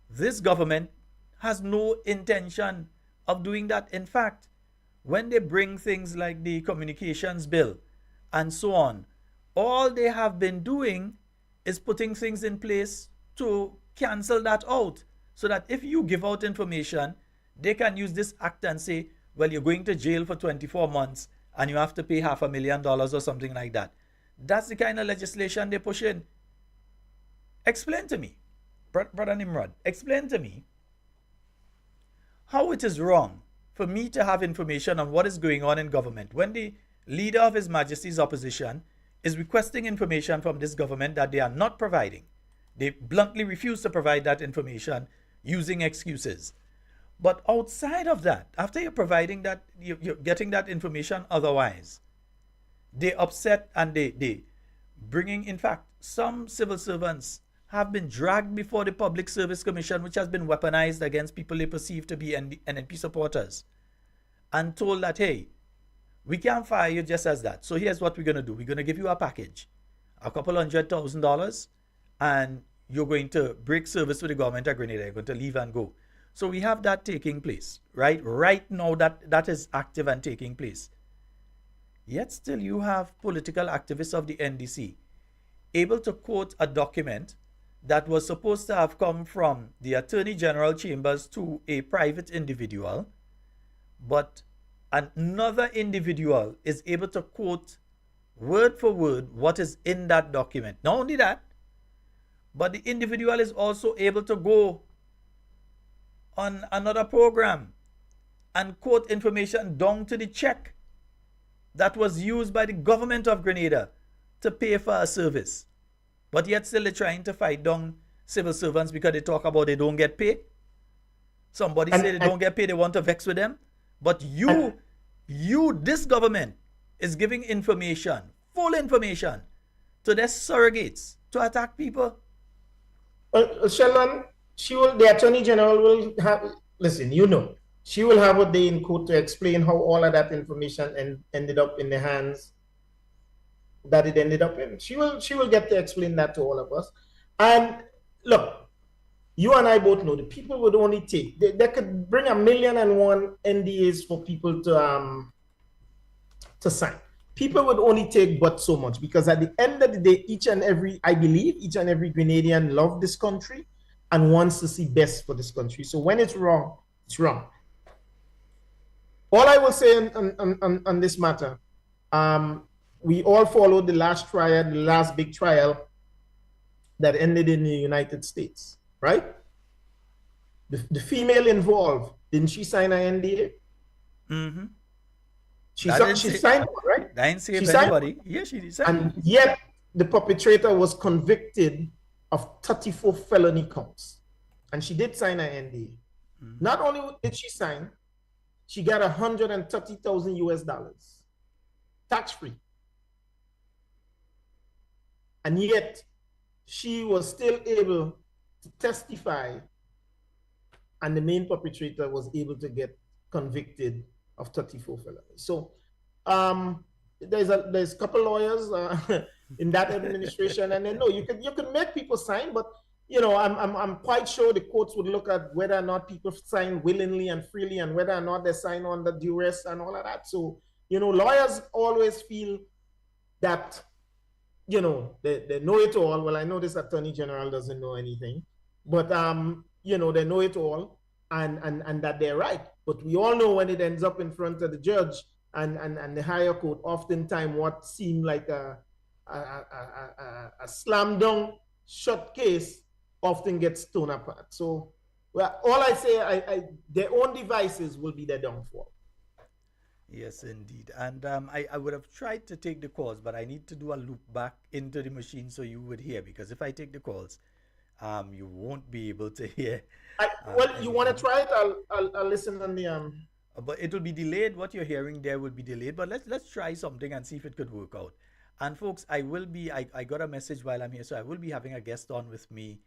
This government has no intention of doing that. In fact, when they bring things like the communications bill and so on, all they have been doing is putting things in place to cancel that out, so that if you give out information, they can use this act and say, well, you're going to jail for 24 months and you have to pay $500,000 or something like that. That's the kind of legislation they push in. Explain to me, Brother Nimrod, explain to me how it is wrong for me to have information on what is going on in government when the leader of His Majesty's opposition is requesting information from this government that they are not providing. They bluntly refuse to provide that information using excuses. But outside of that, after you're providing that, you're getting that information otherwise, they upset and they bringing, in fact, some civil servants have been dragged before the Public Service Commission, which has been weaponized against people they perceive to be NNP supporters, and told that, hey, we can't fire you just as that. So here's what we're going to do. We're going to give you a package, $200,000, and you're going to break service with the government of Grenada. You're going to leave and go. So we have that taking place, right? Right now, that is active and taking place. Yet still you have political activists of the NDC able to quote a document that was supposed to have come from the Attorney General chambers to a private individual, but another individual is able to quote word for word what is in that document. Not only that, but the individual is also able to go on another program and quote information down to the check that was used by the government of Grenada to pay for a service. But yet still they're trying to fight down civil servants because they talk about they don't get paid. Somebody say they don't get paid, they want to vex with them. But this government is giving information, full information, to their surrogates to attack people. Sheldon, the Attorney General will have, listen, she will have a day in court to explain how all of that information ended up in the hands that it ended up in. She will get to explain that to all of us. And look, you and I both know the people would only take, they could bring 1,000,001 NDAs for people to sign. People would only take but so much, because at the end of the day, I believe each and every Grenadian loves this country and wants to see best for this country. So when it's wrong, it's wrong. All I will say on this matter, we all followed the last big trial that ended in the United States, right? The female involved, didn't she sign an NDA? Mm-hmm. She signed one, right? I didn't see anybody. Yeah, she did. And yet the perpetrator was convicted of 34 felony counts. And she did sign an NDA. Mm-hmm. Not only did she sign, she got $130,000 tax-free. And yet she was still able to testify, and the main perpetrator was able to get convicted of 34 felonies. So there's a couple lawyers in that administration, and they know you can make people sign, but I'm quite sure the courts would look at whether or not people sign willingly and freely, and whether or not they sign under duress and all of that. So lawyers always feel that they know it all. Well, I know this Attorney General doesn't know anything, but they know it all, and that they're right. But we all know when it ends up in front of the judge and the higher court, oftentimes what seemed like a slam dunk shut case often gets torn apart. So, well, all I say, their own devices will be their downfall. Yes, indeed. And I would have tried to take the calls, but I need to do a loop back into the machine so you would hear. Because if I take the calls, you won't be able to hear Well, you want to anything. try it? I'll listen on the But it will be delayed. What you're hearing there will be delayed. But let's try something and see if it could work out. And folks, I got a message while I'm here, so I will be having a guest on with me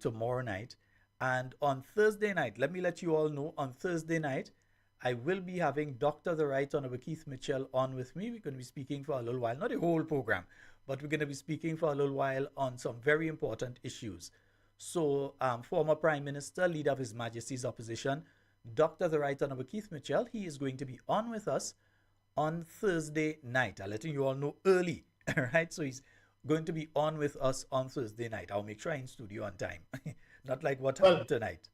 tomorrow night. And on Thursday night, let me let you all know, on Thursday night, I will be having Dr. the Right Honorable Keith Mitchell on with me. We're going to be speaking for a little while, not the whole program, but we're going to be speaking for a little while on some very important issues. So, former Prime Minister, leader of His Majesty's opposition, Dr. the Right Honorable Keith Mitchell, he is going to be on with us on Thursday night. I'm letting you all know early, right? So he's going to be on with us on Thursday night. I'll make sure I'm in studio on time, not like what happened tonight.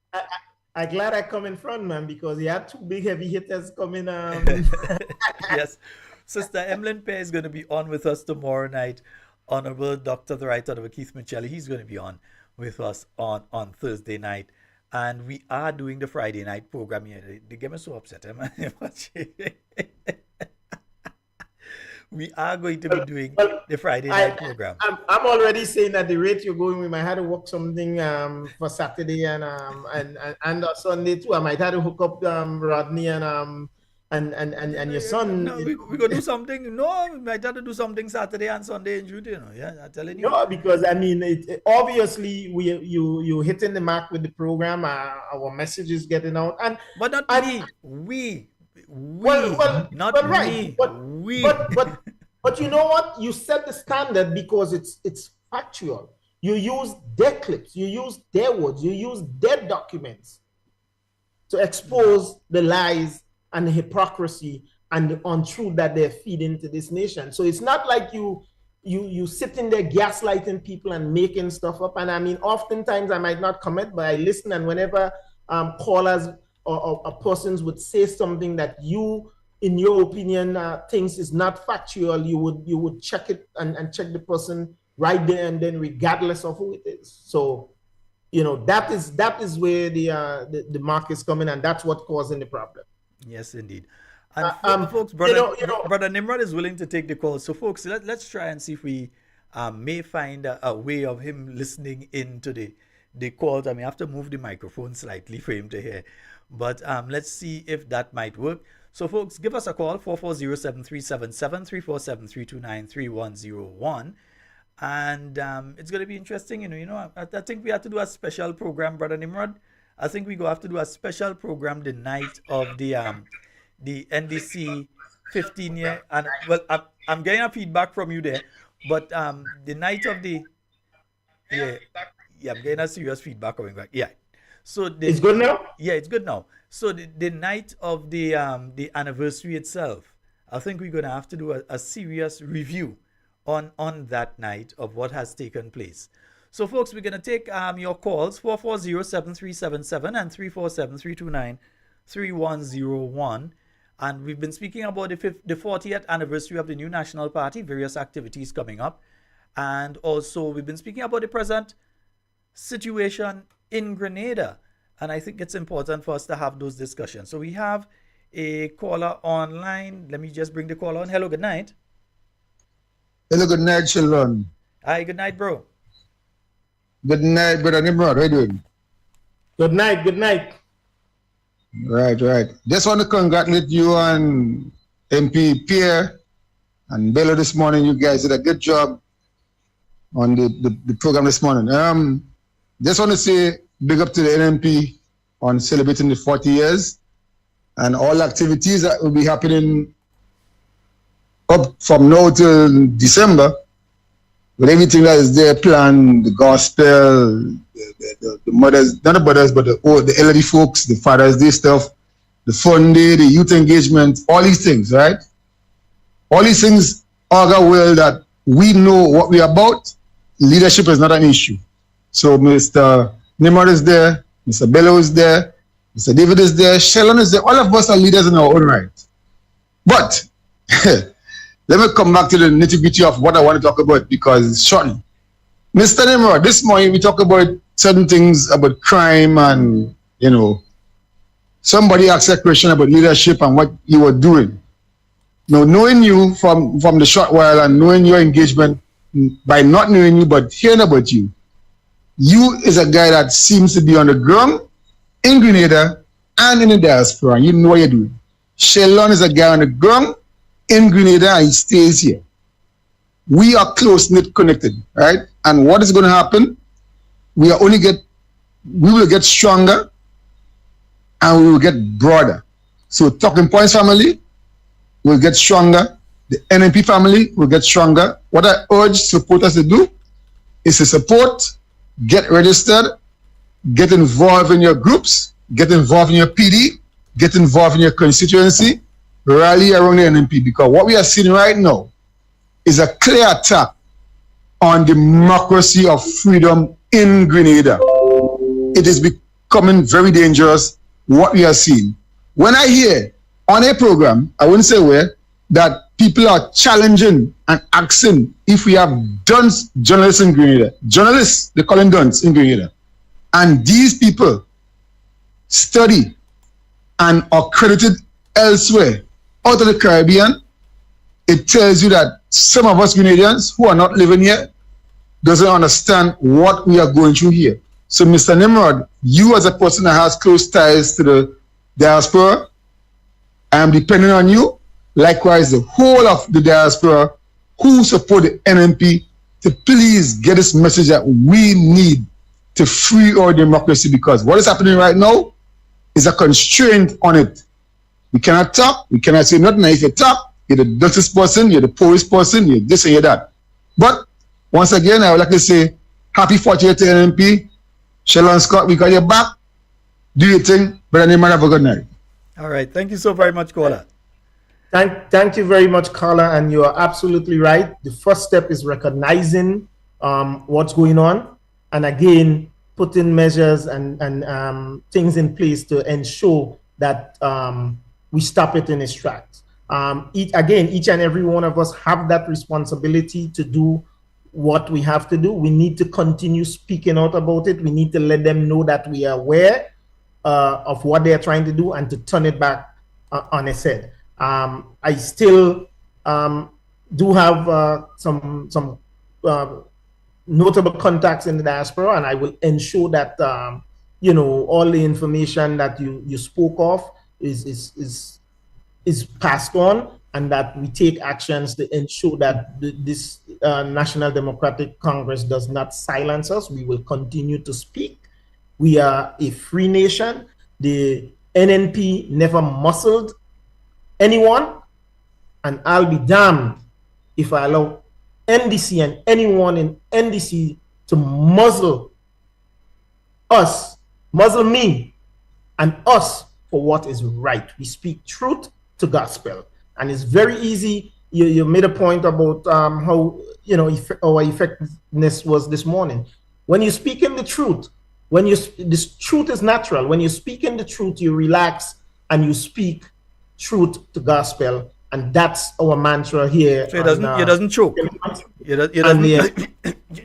I'm glad I come in front, man, because he had two big heavy hitters coming. Yes, Sister Emlyn Pear is going to be on with us tomorrow night. Honorable Dr. the Right Honorable Keith Mitchell, he's going to be on with us on Thursday night. And we are doing the Friday night program here. They get me so upset, man. We are going to be doing the Friday night program. I'm already saying at the rate you're going, we might have to work something for Saturday and Sunday too. I might have to hook up Rodney and your son. No, we're going to do something. No, we might have to do something Saturday and Sunday in June, Yeah, I'm telling you. No, because I mean, obviously you hitting the mark with the program. Our message is getting out, but not me. We, not me. But you know what? You set the standard because it's factual. You use their clips, you use their words, you use their documents to expose the lies and the hypocrisy and the untruth that they're feeding to this nation. So it's not like you sitting there gaslighting people and making stuff up. And I mean, oftentimes I might not comment, but I listen, and whenever callers or persons would say something that you, in your opinion, thinks is not factual, you would check it and check the person right there and then, regardless of who it is. So, that is where the mark is coming, and that's what causing the problem. Yes, indeed. And folks, brother Nimrod is willing to take the call. So, folks, let's try and see if we may find a way of him listening into the calls. I may have to move the microphone slightly for him to hear. But let's see if that might work. So, folks, give us a call, 440-7377, 347-329-3101. And it's going to be interesting. I think we have to do a special program, Brother Nimrod. I think we go have to do a special program the night of the NDC 15 year. And, well, I'm getting a feedback from you there. But the night of the... Yeah, I'm getting a serious feedback coming back. Yeah. So it's good now? Yeah, it's good now. So the night of the anniversary itself, I think we're going to have to do a serious review on that night of what has taken place. So, folks, we're going to take your calls, 440-7377 and 347-329-3101. And we've been speaking about the 40th anniversary of the new National Party, various activities coming up. And also, we've been speaking about the present situation in Grenada, and I think it's important for us to have those discussions. So we have a caller online. Let me just bring the caller on. Hello, good night. Hello, good night, Sheldon. Hi, good night, bro. Good night, brother Nimrod. How you doing? Good night. Right. Just want to congratulate you on MP Pierre and Bello this morning. You guys did a good job on the program this morning. Just want to say big up to the NMP on celebrating the 40 years and all activities that will be happening up from now till December, with everything that is there planned, the gospel, the mothers, not the mothers, but the elderly folks, the Father's Day stuff, the fun day, the youth engagement, all these things, right? All these things augur well that we know what we're about. Leadership is not an issue. So Mr. Nimrod is there, Mr. Bello is there, Mr. David is there, Sheldon is there. All of us are leaders in our own right. But let me come back to the nitty-gritty of what I want to talk about, because shortly, Mr. Nimrod, this morning we talk about certain things about crime and, somebody asked a question about leadership and what you were doing. Now, knowing you from the short while and knowing your engagement, by not knowing you but hearing about you, you is a guy that seems to be on the ground in Grenada and in the diaspora. You know what you're doing. Sheldon is a guy on the ground in Grenada and he stays here. We are close-knit connected, right? And what is going to happen? We will get stronger and we will get broader. So Talking Points family will get stronger. The NNP family will get stronger. What I urge supporters to do is to support, get registered, get involved in your groups, get involved in your PD, get involved in your constituency, rally around the NNP, because what we are seeing right now is a clear attack on democracy of freedom in Grenada. It is becoming very dangerous, what we are seeing. When I hear on a program, I wouldn't say where, that people are challenging and asking if we have dunce journalists in Grenada. Journalists, they call them dunce in Grenada. And these people study and are credited elsewhere out of the Caribbean. It tells you that some of us Grenadians who are not living here doesn't understand what we are going through here. So Mr. Nimrod, you as a person that has close ties to the diaspora, I am depending on you. Likewise, the whole of the diaspora who support the NNP to please get this message that we need to free our democracy, because what is happening right now is a constraint on it. We cannot talk, we cannot say nothing. If you talk, you're the dirtiest person, you're the poorest person, you're this and you're that. But once again, I would like to say happy 40th to NNP. Sheldon Scott, we got your back. Do your thing, but anyway, have a good night. All right. Thank you so very much, Kola. Thank you very much, Carla, and you are absolutely right. The first step is recognizing what's going on, and again, putting measures and things in place to ensure that we stop it in its tracks. Each and every one of us have that responsibility to do what we have to do. We need to continue speaking out about it. We need to let them know that we are aware of what they are trying to do and to turn it back on its head. I still do have some notable contacts in the diaspora, and I will ensure that all the information that you spoke of is passed on, and that we take actions to ensure that this National Democratic Congress does not silence us. We will continue to speak. We are a free nation. The NNP never muscled anyone, and I'll be damned if I allow NDC and anyone in NDC to muzzle us, muzzle me and us for what is right. We speak truth to gospel, and it's very easy. You made a point about how our effectiveness was this morning. When you speak in the truth, this truth is natural. When you speak in the truth, you relax and you speak truth to gospel, and that's our mantra here. So it doesn't choke. You doesn't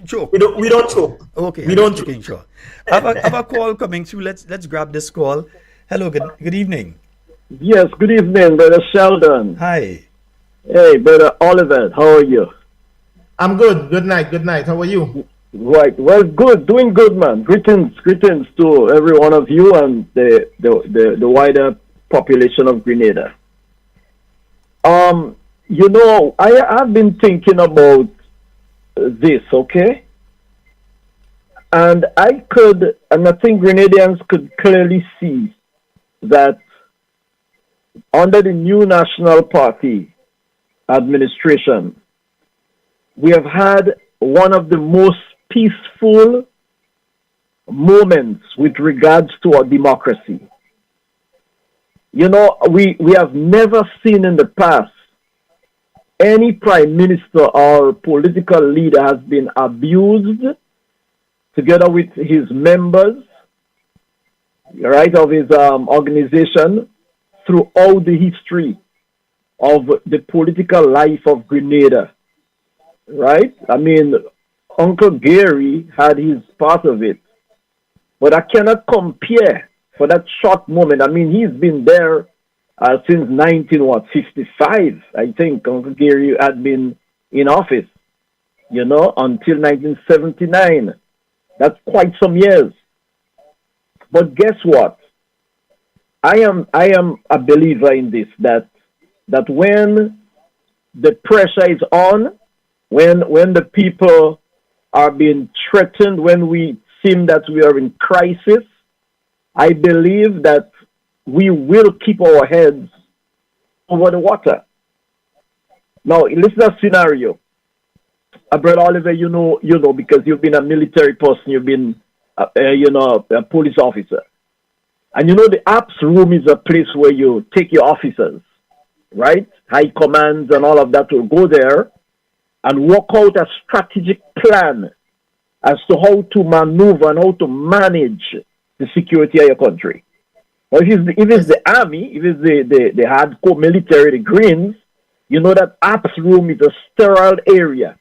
choke. We don't choke. Okay, we don't choke. Sure. I have a call coming through. Let's grab this call. Hello, good evening. Yes, good evening, Brother Sheldon. Hi. Hey, Brother Oliver, how are you? I'm good. Good night. How are you? Right. Well, good. Doing good, man. Greetings to every one of you and the wider population of Grenada. I've been thinking about this, okay? And I think Grenadians could clearly see that under the new National Party administration, we have had one of the most peaceful moments with regards to our democracy. We have never seen in the past any prime minister or political leader has been abused together with his members, right, of his organization throughout the history of the political life of Grenada, right? I mean, Uncle Gary had his part of it, but I cannot compare for that short moment. I mean, he's been there since 1955. I think Uncle Gary had been in office, until 1979. That's quite some years. But guess what? I am a believer in this, that when the pressure is on, when the people are being threatened, when we seem that we are in crisis, I believe that we will keep our heads over the water. Now, listen to a scenario. Brother Oliver, you know, because you've been a military person, you've been, a police officer. And the ops room is a place where you take your officers, right? High commands and all of that will go there and work out a strategic plan as to how to maneuver and how to manage the security of your country. Or if it's the army, if it's the hardcore military, the Greens, that ops room is a sterile area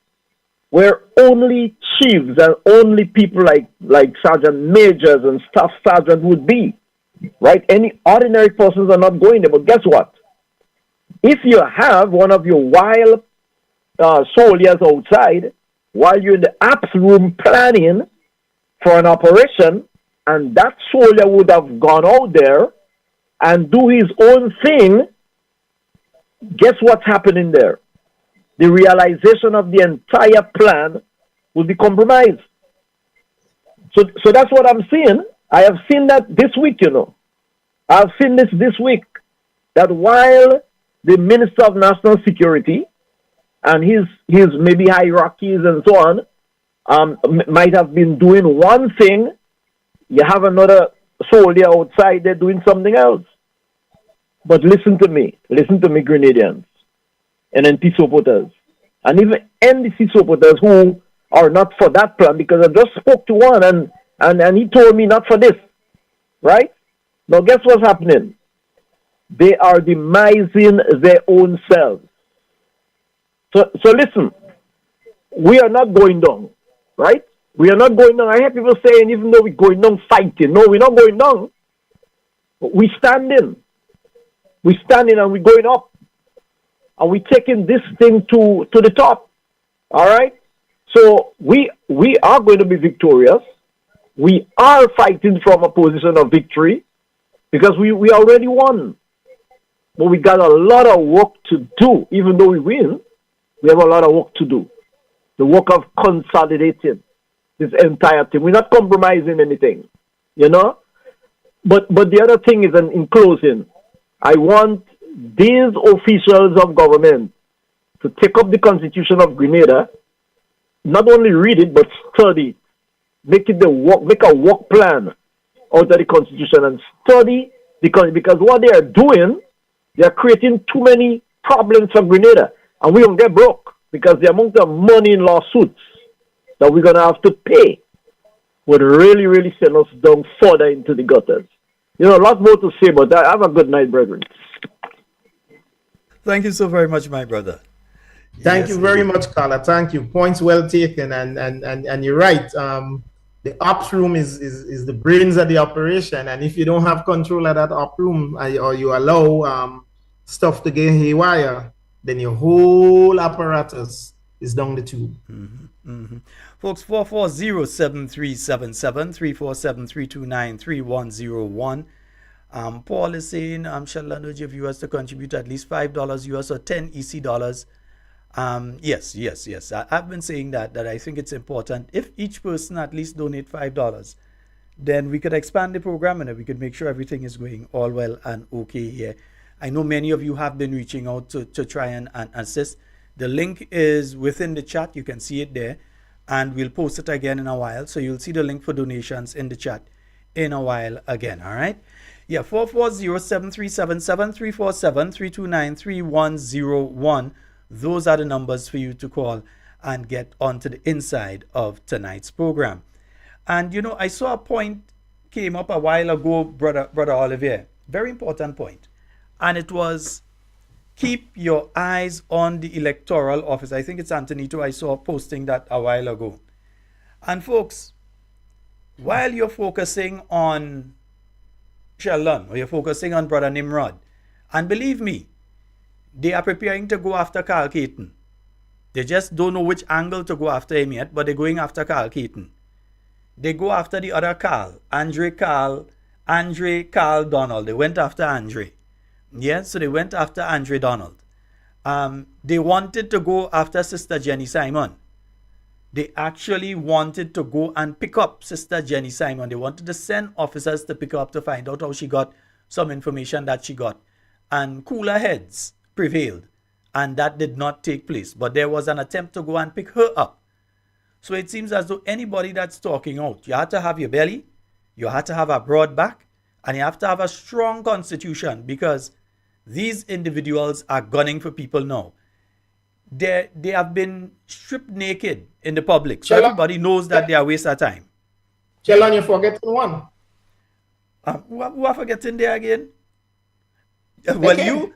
where only chiefs and only people like sergeant majors and staff sergeant would be, right? Any ordinary persons are not going there. But guess what? If you have one of your wild soldiers outside while you're in the ops room planning for an operation, and that soldier would have gone out there and do his own thing, guess what's happening there? The realization of the entire plan will be compromised. So that's what I'm seeing. I have seen that this week, I've seen this week, that while the Minister of National Security and his maybe hierarchies and so on might have been doing one thing, you have another soldier outside there doing something else. But listen to me, Grenadians, NNP supporters, and even NDC supporters who are not for that plan, because I just spoke to one and he told me not for this, right? Now guess what's happening? They are demising their own selves. So listen, we are not going down, right? We are not going down. I hear people saying, even though we're going down fighting. No, we're not going down. We're standing. We're standing and we're going up. And we're taking this thing to the top. All right? So we are going to be victorious. We are fighting from a position of victory because we already won. But we got a lot of work to do. Even though we win, we have a lot of work to do. The work of consolidating this entire thing. We're not compromising anything, But the other thing is, in closing, I want these officials of government to take up the Constitution of Grenada, not only read it, but study it. Make a work plan out of the Constitution and study because what they are doing, they are creating too many problems for Grenada. And we're going to get broke because the amount of money in lawsuits that we're going to have to pay would really, really send us down further into the gutters. A lot more to say, but have a good night, brethren. Thank you so very much, my brother. Thank you very much, Carla. Thank you. Points well taken, and you're right. The ops room is the brains of the operation, and if you don't have control of that op room or you allow stuff to get haywire, then your whole apparatus is down the tube. Mm-hmm, mm-hmm. Folks, 440-7377, 347-329-3101. Paul is saying, Sheldon urge your viewers to contribute at least $5 US or 10 EC dollars. Yes. I've been saying that I think it's important. If each person at least donate $5, then we could expand the program and we could make sure everything is going all well and okay here. I know many of you have been reaching out to try and assist. The link is within the chat. You can see it there. And we'll post it again in a while. So you'll see the link for donations in the chat in a while again. All right. Yeah, 440-7377, 347-329-3101. Those are the numbers for you to call and get onto the inside of tonight's program. And, I saw a point came up a while ago, Brother Olivier. Very important point. And it was, keep your eyes on the electoral office. I think it's Antonito. I saw posting that a while ago. And folks, while you're focusing on Sheldon, or you're focusing on Brother Nimrod. And believe me, they are preparing to go after Carl Keaton. They just don't know which angle to go after him yet, but they're going after Carl Keaton. They go after the other Carl, Andre Carl Donald. They went after Andre. Yeah, so they went after Andre Donald. They wanted to go after Sister Jenny Simon. They actually wanted to go and pick up Sister Jenny Simon. They wanted to send officers to pick her up to find out how she got some information that she got. And cooler heads prevailed. And that did not take place. But there was an attempt to go and pick her up. So it seems as though anybody that's talking out, you have to have your belly, you have to have a broad back, and you have to have a strong constitution, because these individuals are gunning for people now. They have been stripped naked in the public. So everybody knows that they are a waste of time. Sheldon, you're forgetting one. Who are forgetting there again? Well,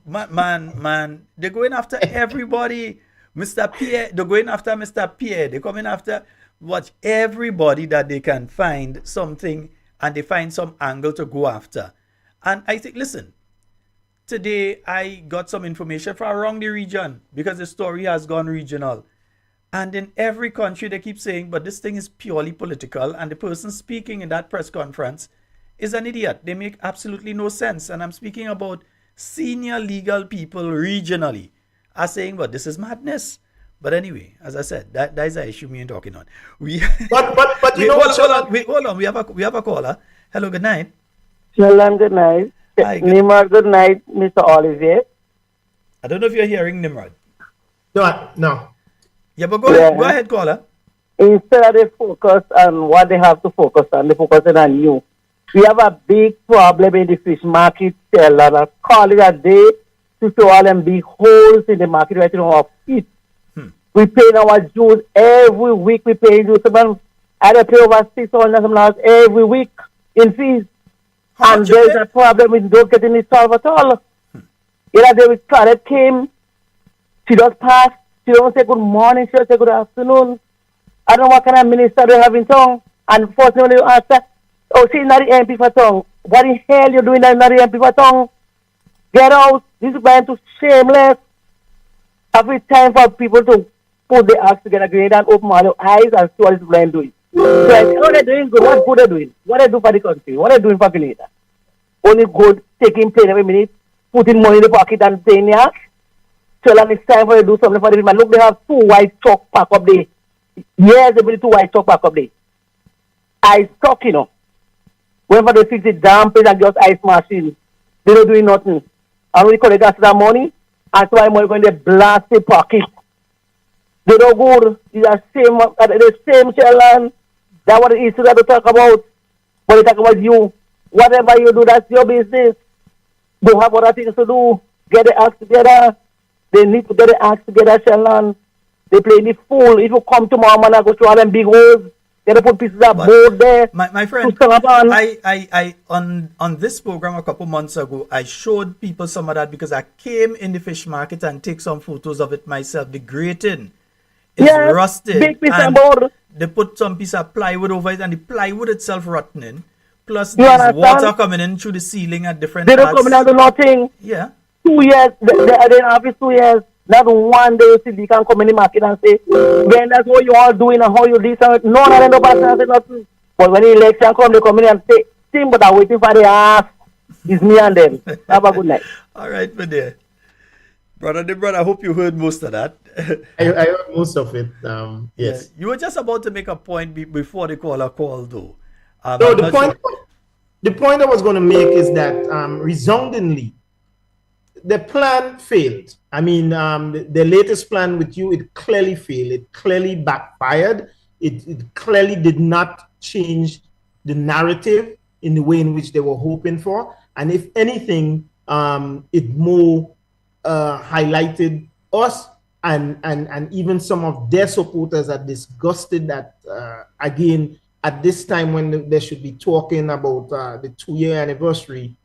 man, they're going after everybody. Mr. Pierre, they're going after Mr. Pierre. They're coming after everybody that they can find something, and they find some angle to go after. And I think, listen, today I got some information from around the region, because the story has gone regional. And in every country they keep saying, but this thing is purely political, and the person speaking in that press conference is an idiot. They make absolutely no sense. And I'm speaking about senior legal people regionally are saying, but this is madness. But anyway, as I said, that is an issue me and talking on. But you know what? Hold on. We have a caller. Hello, good night. Sheldon, good night. Hi, Nimrod, good night, Mr. Olivier. I don't know if you're hearing Nimrod. No. Yeah, but go ahead, caller. Instead of they focus on what they have to focus on, they focus on you. We have a big problem in the fish market, Sheldon. I call it a day to show all them big holes in the market right now of it. We pay our dues every week. We pay dues. I pay over $600 every week in fees. And there's a problem with don't getting it solved at all. The other day with Claret came, she just passed. She don't say good morning, she don't say good afternoon. I don't know what kind of minister they have in tongue. And first when you ask her, oh, she's not the MP for tongue. What the hell you doing that not the MP for tongue? Get out. This is going to shameless. Every time for people to put the acts together, Grenada, and open all their eyes and see what this blind doing. So what they're doing good, what good they're doing, what they do for the country, what they're doing for Grenada. Only good, taking plane every minute, putting money in the pocket and paying the act. So it's time for you to do something for the people. Look, they have 2 white chalk pack up there. Yes, they bring 2 white chalk pack up there. Ice stock, you know. Whenever they fix it, damp it and just ice machine, they don't do nothing. And when you collect that money, and so I'm going to blast the pocket. They don't go, it's the same Sheldon. That's what it is that they talk about. When they talk about you, whatever you do, that's your business. They have other things to do. Get the acts together. They need to get the acts together, Sheldon. They play the fool. If you come tomorrow, man, I go through all them big holes. They put pieces of board there. My friend, I on this program a couple months ago, I showed people some of that because I came in the fish market and take some photos of it myself. The grating is rusted. Big piece of board. They put some piece of plywood over it and the plywood itself rotting. Plus there's water coming in through the ceiling at different parts. They parts. don't come in and do nothing. Yeah. 2 years. They're in office 2 years. Not one day you see they can come in the market and say, when that's what you all doing and how you do something. No, I don't know say nothing. But when the election come, they come in and say, thing, but I'm waiting for the ass. It's me and them. Have a good night. All right, my dear. Brother, I hope you heard most of that. I heard most of it. Yes. Yeah, you were just about to make a point before the caller called, though. No, the point I was going to make is that resoundingly, the plan failed. I mean, the latest plan with you, it clearly failed. It clearly backfired. It clearly did not change the narrative in the way in which they were hoping for. And if anything, it more highlighted us and even some of their supporters are disgusted that, again, at this time when they should be talking about the 2-year anniversary,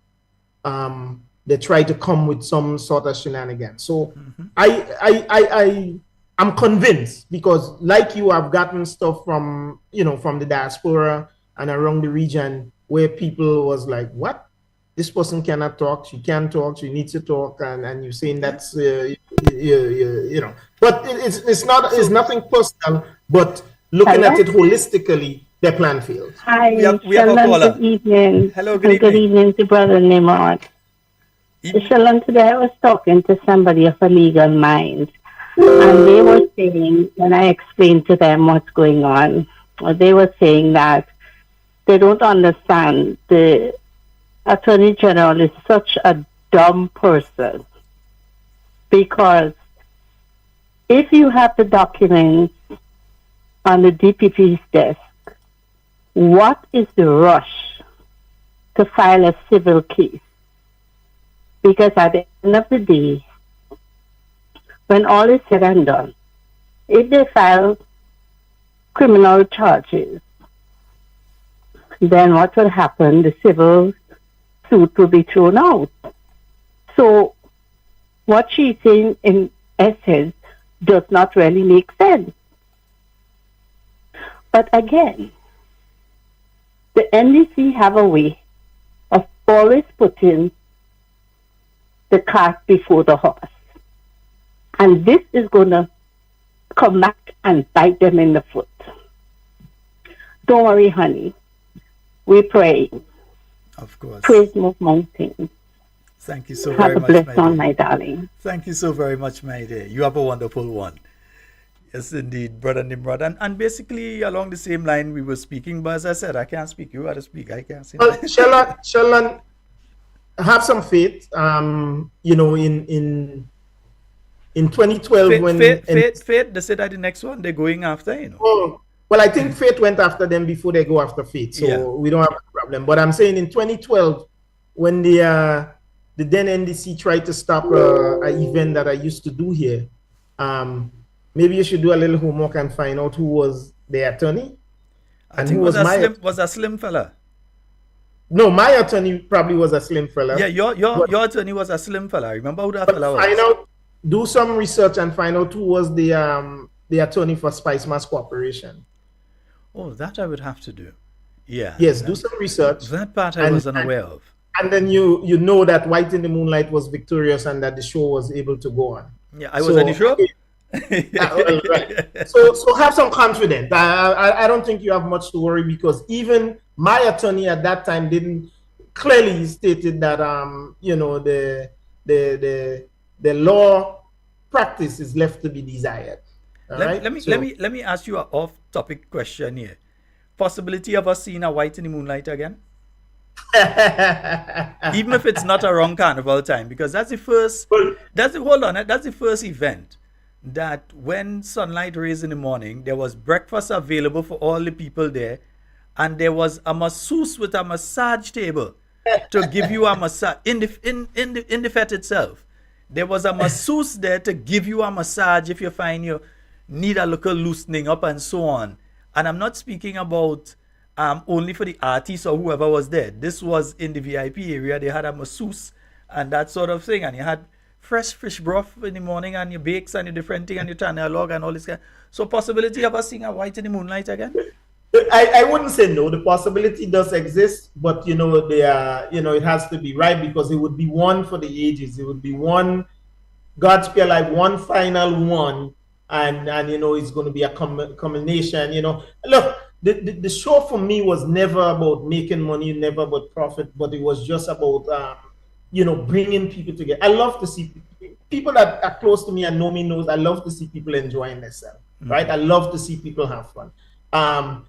they try to come with some sort of shenanigans. So I'm convinced, because like you, I've gotten stuff from the diaspora and around the region where people was like, what? This person cannot talk, she can't talk, she needs to talk, and you're saying that's, you know. But it's nothing personal, but looking at it holistically, their plan failed. Hi, we have a Sheldon, caller. good evening. Hello, good Good evening. evening to Brother Nimrod. Sheldon, today I was talking to somebody of a legal mind, and they were saying, when I explained to them what's going on, they were saying that they don't understand the Attorney General is such a dumb person, because if you have the documents on the DPP's desk, what is the rush to file a civil case? Because at the end of the day, when all is said and done, if they file criminal charges, then what will happen? The civil suit will be thrown out. So what she's saying in essence does not really make sense. But again, the NDC have a way of always putting the cart before the horse. And this is going to come back and bite them in the foot. Don't worry, honey. We pray. Of course. Praise move mountains. Thank you so Have very a much, blessed one, dear. my darling. Thank you so very much, my dear. You have a wonderful one. Yes, indeed, Brother Nimrod. And basically, along the same line we were speaking, but as I said, I can't speak. You got to speak. I can't say Well, Sheldon, have some faith. You know, in 2012 Faith, they said that the next one they're going after, you know. Oh, well, I think Faith went after them before they go after Faith, so Yeah. we don't have a problem. But I'm saying in 2012, when the then NDC tried to stop an event that I used to do here, maybe you should do a little homework and find out who was the attorney. I think was a slim fella. No, my attorney probably was a slim fella. Yeah, your attorney was a slim fella. Remember who that fella was? Find out, do some research and find out who was the attorney for Spice Mass Corporation. Oh, that I would have to do. Yeah. Yes, do some research. That part I was unaware of. And then you know that White in the Moonlight was victorious and that the show was able to go on. Yeah, I was on the show. Well, right. So have some confidence. I don't think you have much to worry, because even my attorney at that time didn't clearly stated that you know, the law practice is left to be desired. Let me ask you an off-topic question here. Possibility of us seeing a White in the Moonlight again? Even if it's not around Carnival time, because that's the first. That's the first event that when sunlight rays in the morning, there was breakfast available for all the people there, and there was a masseuse with a massage table to give you a massage in the fete itself. There was a masseuse there to give you a massage if you find you need a little loosening up and so on. And I'm not speaking about only for the artists or whoever was there. This was in the VIP area. They had a masseuse and that sort of thing. And you had fresh fish broth in the morning, and your bakes and your different thing and your tanya log and all this kind. So possibility of us seeing a White in the Moonlight again? I wouldn't say no. The possibility does exist, but you know, it has to be right, because it would be one for the ages. It would be one God's Spear Live, one final one, and you know, it's going to be a combination. You know, look, the show for me was never about making money, never about profit, but it was just about you know, bringing people together. I love to see people that are close to me and know me knows I love to see people enjoying themselves, right? I love to see people have fun. I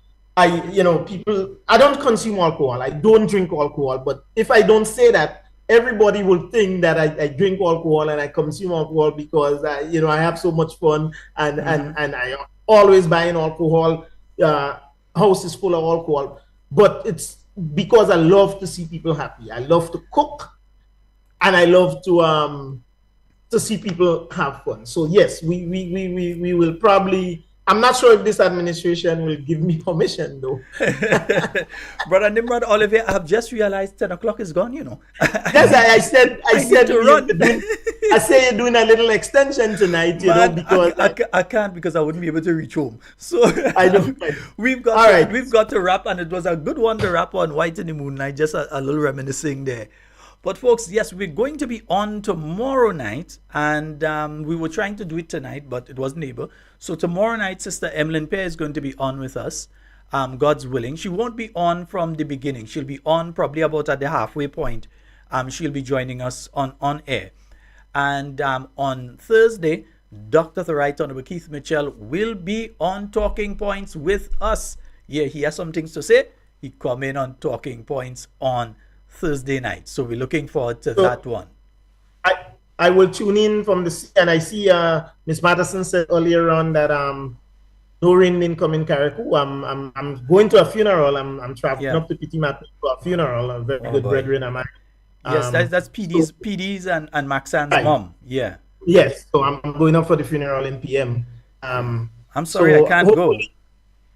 don't consume alcohol. I don't drink alcohol. But if I don't say that, everybody will think that I drink alcohol and I consume alcohol because I have so much fun and I always buying alcohol. House is full of alcohol, but it's because I love to see people happy. I love to cook, and I love to see people have fun. So yes, we will probably I'm not sure if this administration will give me permission, though. Brother Nimrod Olivier, I have just realized 10 o'clock is gone, Yes, I said to run. I say you're doing a little extension tonight, because I can't, because I wouldn't be able to reach home. So I don't. we've got to wrap, and it was a good one to wrap on White in the Moonlight, just a little reminiscing there. But folks, yes, we're going to be on tomorrow night, and we were trying to do it tonight, but it wasn't able. So tomorrow night, Sister Emmeline Pear is going to be on with us, God's willing. She won't be on from the beginning. She'll be on probably about at the halfway point. She'll be joining us on air. And on Thursday, Dr. the Right Honorable Keith Mitchell will be on Talking Points with us. Yeah, he has some things to say. He come in on Talking Points on Thursday night. So we're looking forward to that one. I will tune in from and I see Miss Madison said earlier on that no rain didn't come in Carriacou. I'm going to a funeral. I'm traveling up to Petit Matin to a funeral. A very good brethren of mine. Yes, that's PD's and Maxan's mom. Yeah. Yes, so I'm going up for the funeral in PM. I'm sorry, I can't go.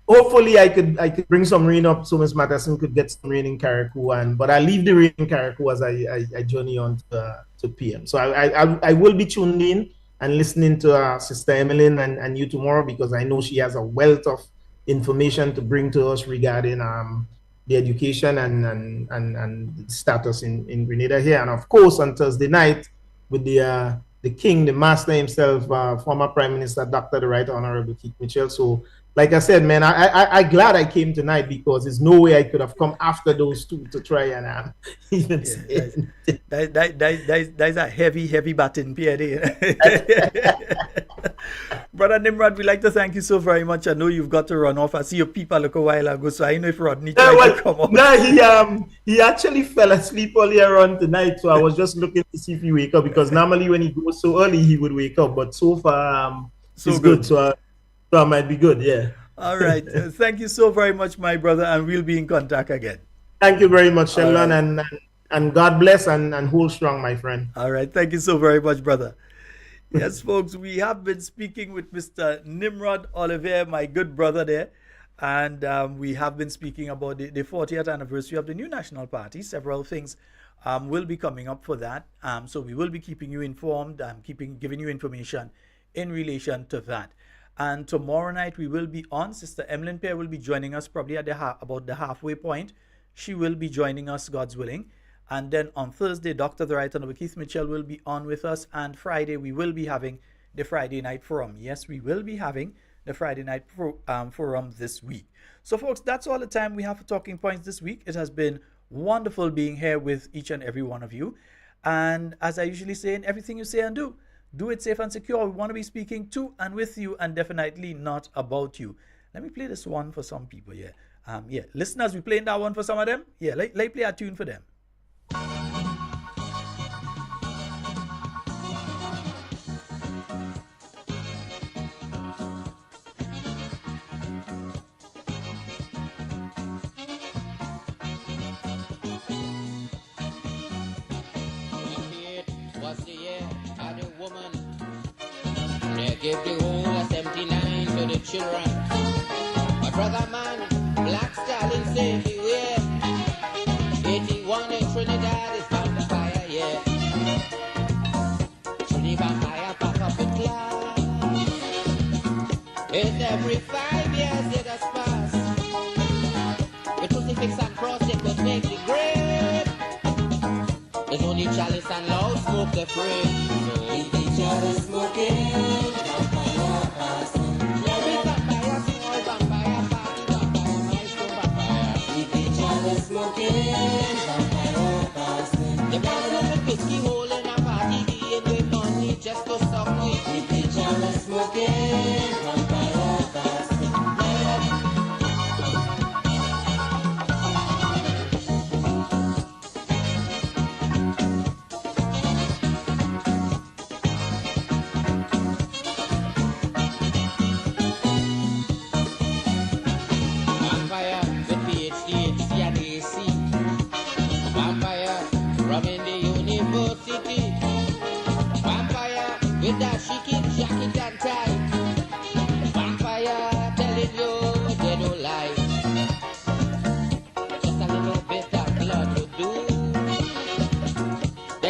Hopefully, I could bring some rain up so Miss Madison could get some rain in Carriacou, but I leave the rain in Carriacou as I journey on to PM. So I will be tuned in and listening to Sister Emmeline and you tomorrow, because I know she has a wealth of information to bring to us regarding the education and status in Grenada here. And of course, on Thursday night with the king, the master himself, former Prime Minister, Dr. the Right Honorable Keith Mitchell. So, like I said, man, I glad I came tonight, because there's no way I could have come after those two to try and even say. That's a heavy baton, Pierre. Brother Nimrod, we'd like to thank you so very much. I know you've got to run off. I see your people a while ago, so I know if Rodney tried to come on. No, he actually fell asleep earlier on tonight, so I was just looking to see if he wake up, because normally when he goes so early, he would wake up. But so far, it's good. So I might be good, yeah. All right. Thank you so very much, my brother, and we'll be in contact again. Thank you very much, Sheldon, and God bless and hold strong, my friend. All right. Thank you so very much, brother. Yes, folks, we have been speaking with Mr. Nimrod Olivier, my good brother there, and we have been speaking about the 40th anniversary of the new National Party. Several things will be coming up for that, so we will be keeping you informed, giving you information in relation to that. And tomorrow night we will be on. Sister Emmeline Pear will be joining us probably at about the halfway point. She will be joining us, God's willing. And then on Thursday, Dr. the Right Honorable Keith Mitchell will be on with us. And Friday, we will be having the Friday Night Forum. Yes, we will be having the Friday Night Forum this week. So, folks, that's all the time we have for Talking Points this week. It has been wonderful being here with each and every one of you. And as I usually say, in everything you say and do it safe and secure. We want to be speaking to and with you, and definitely not about you. Let me play this one for some people here. Listeners, we playing that one for some of them. Yeah, let play a tune for them. They gave the whole of 79 to the children. My brother man, Black Stallion saved the way. 81 in Trinidad is vampire, yeah. Trinidad vampire pack up in class. And every 5 years they just pass. With crucifix and cross they could make the grave. There's only chalice and loud smoke they pray. So if the chalice smoking, vampire passing. Every vampire small, vampire party, vampire milestone, vampire. If the chalice smoking, vampire passing. The man in the whiskey hole in a party, being with money just to suck with. If the chalice smoking, vampire passing. Vampire with that she keep jacket and tie. Vampire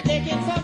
They're taking so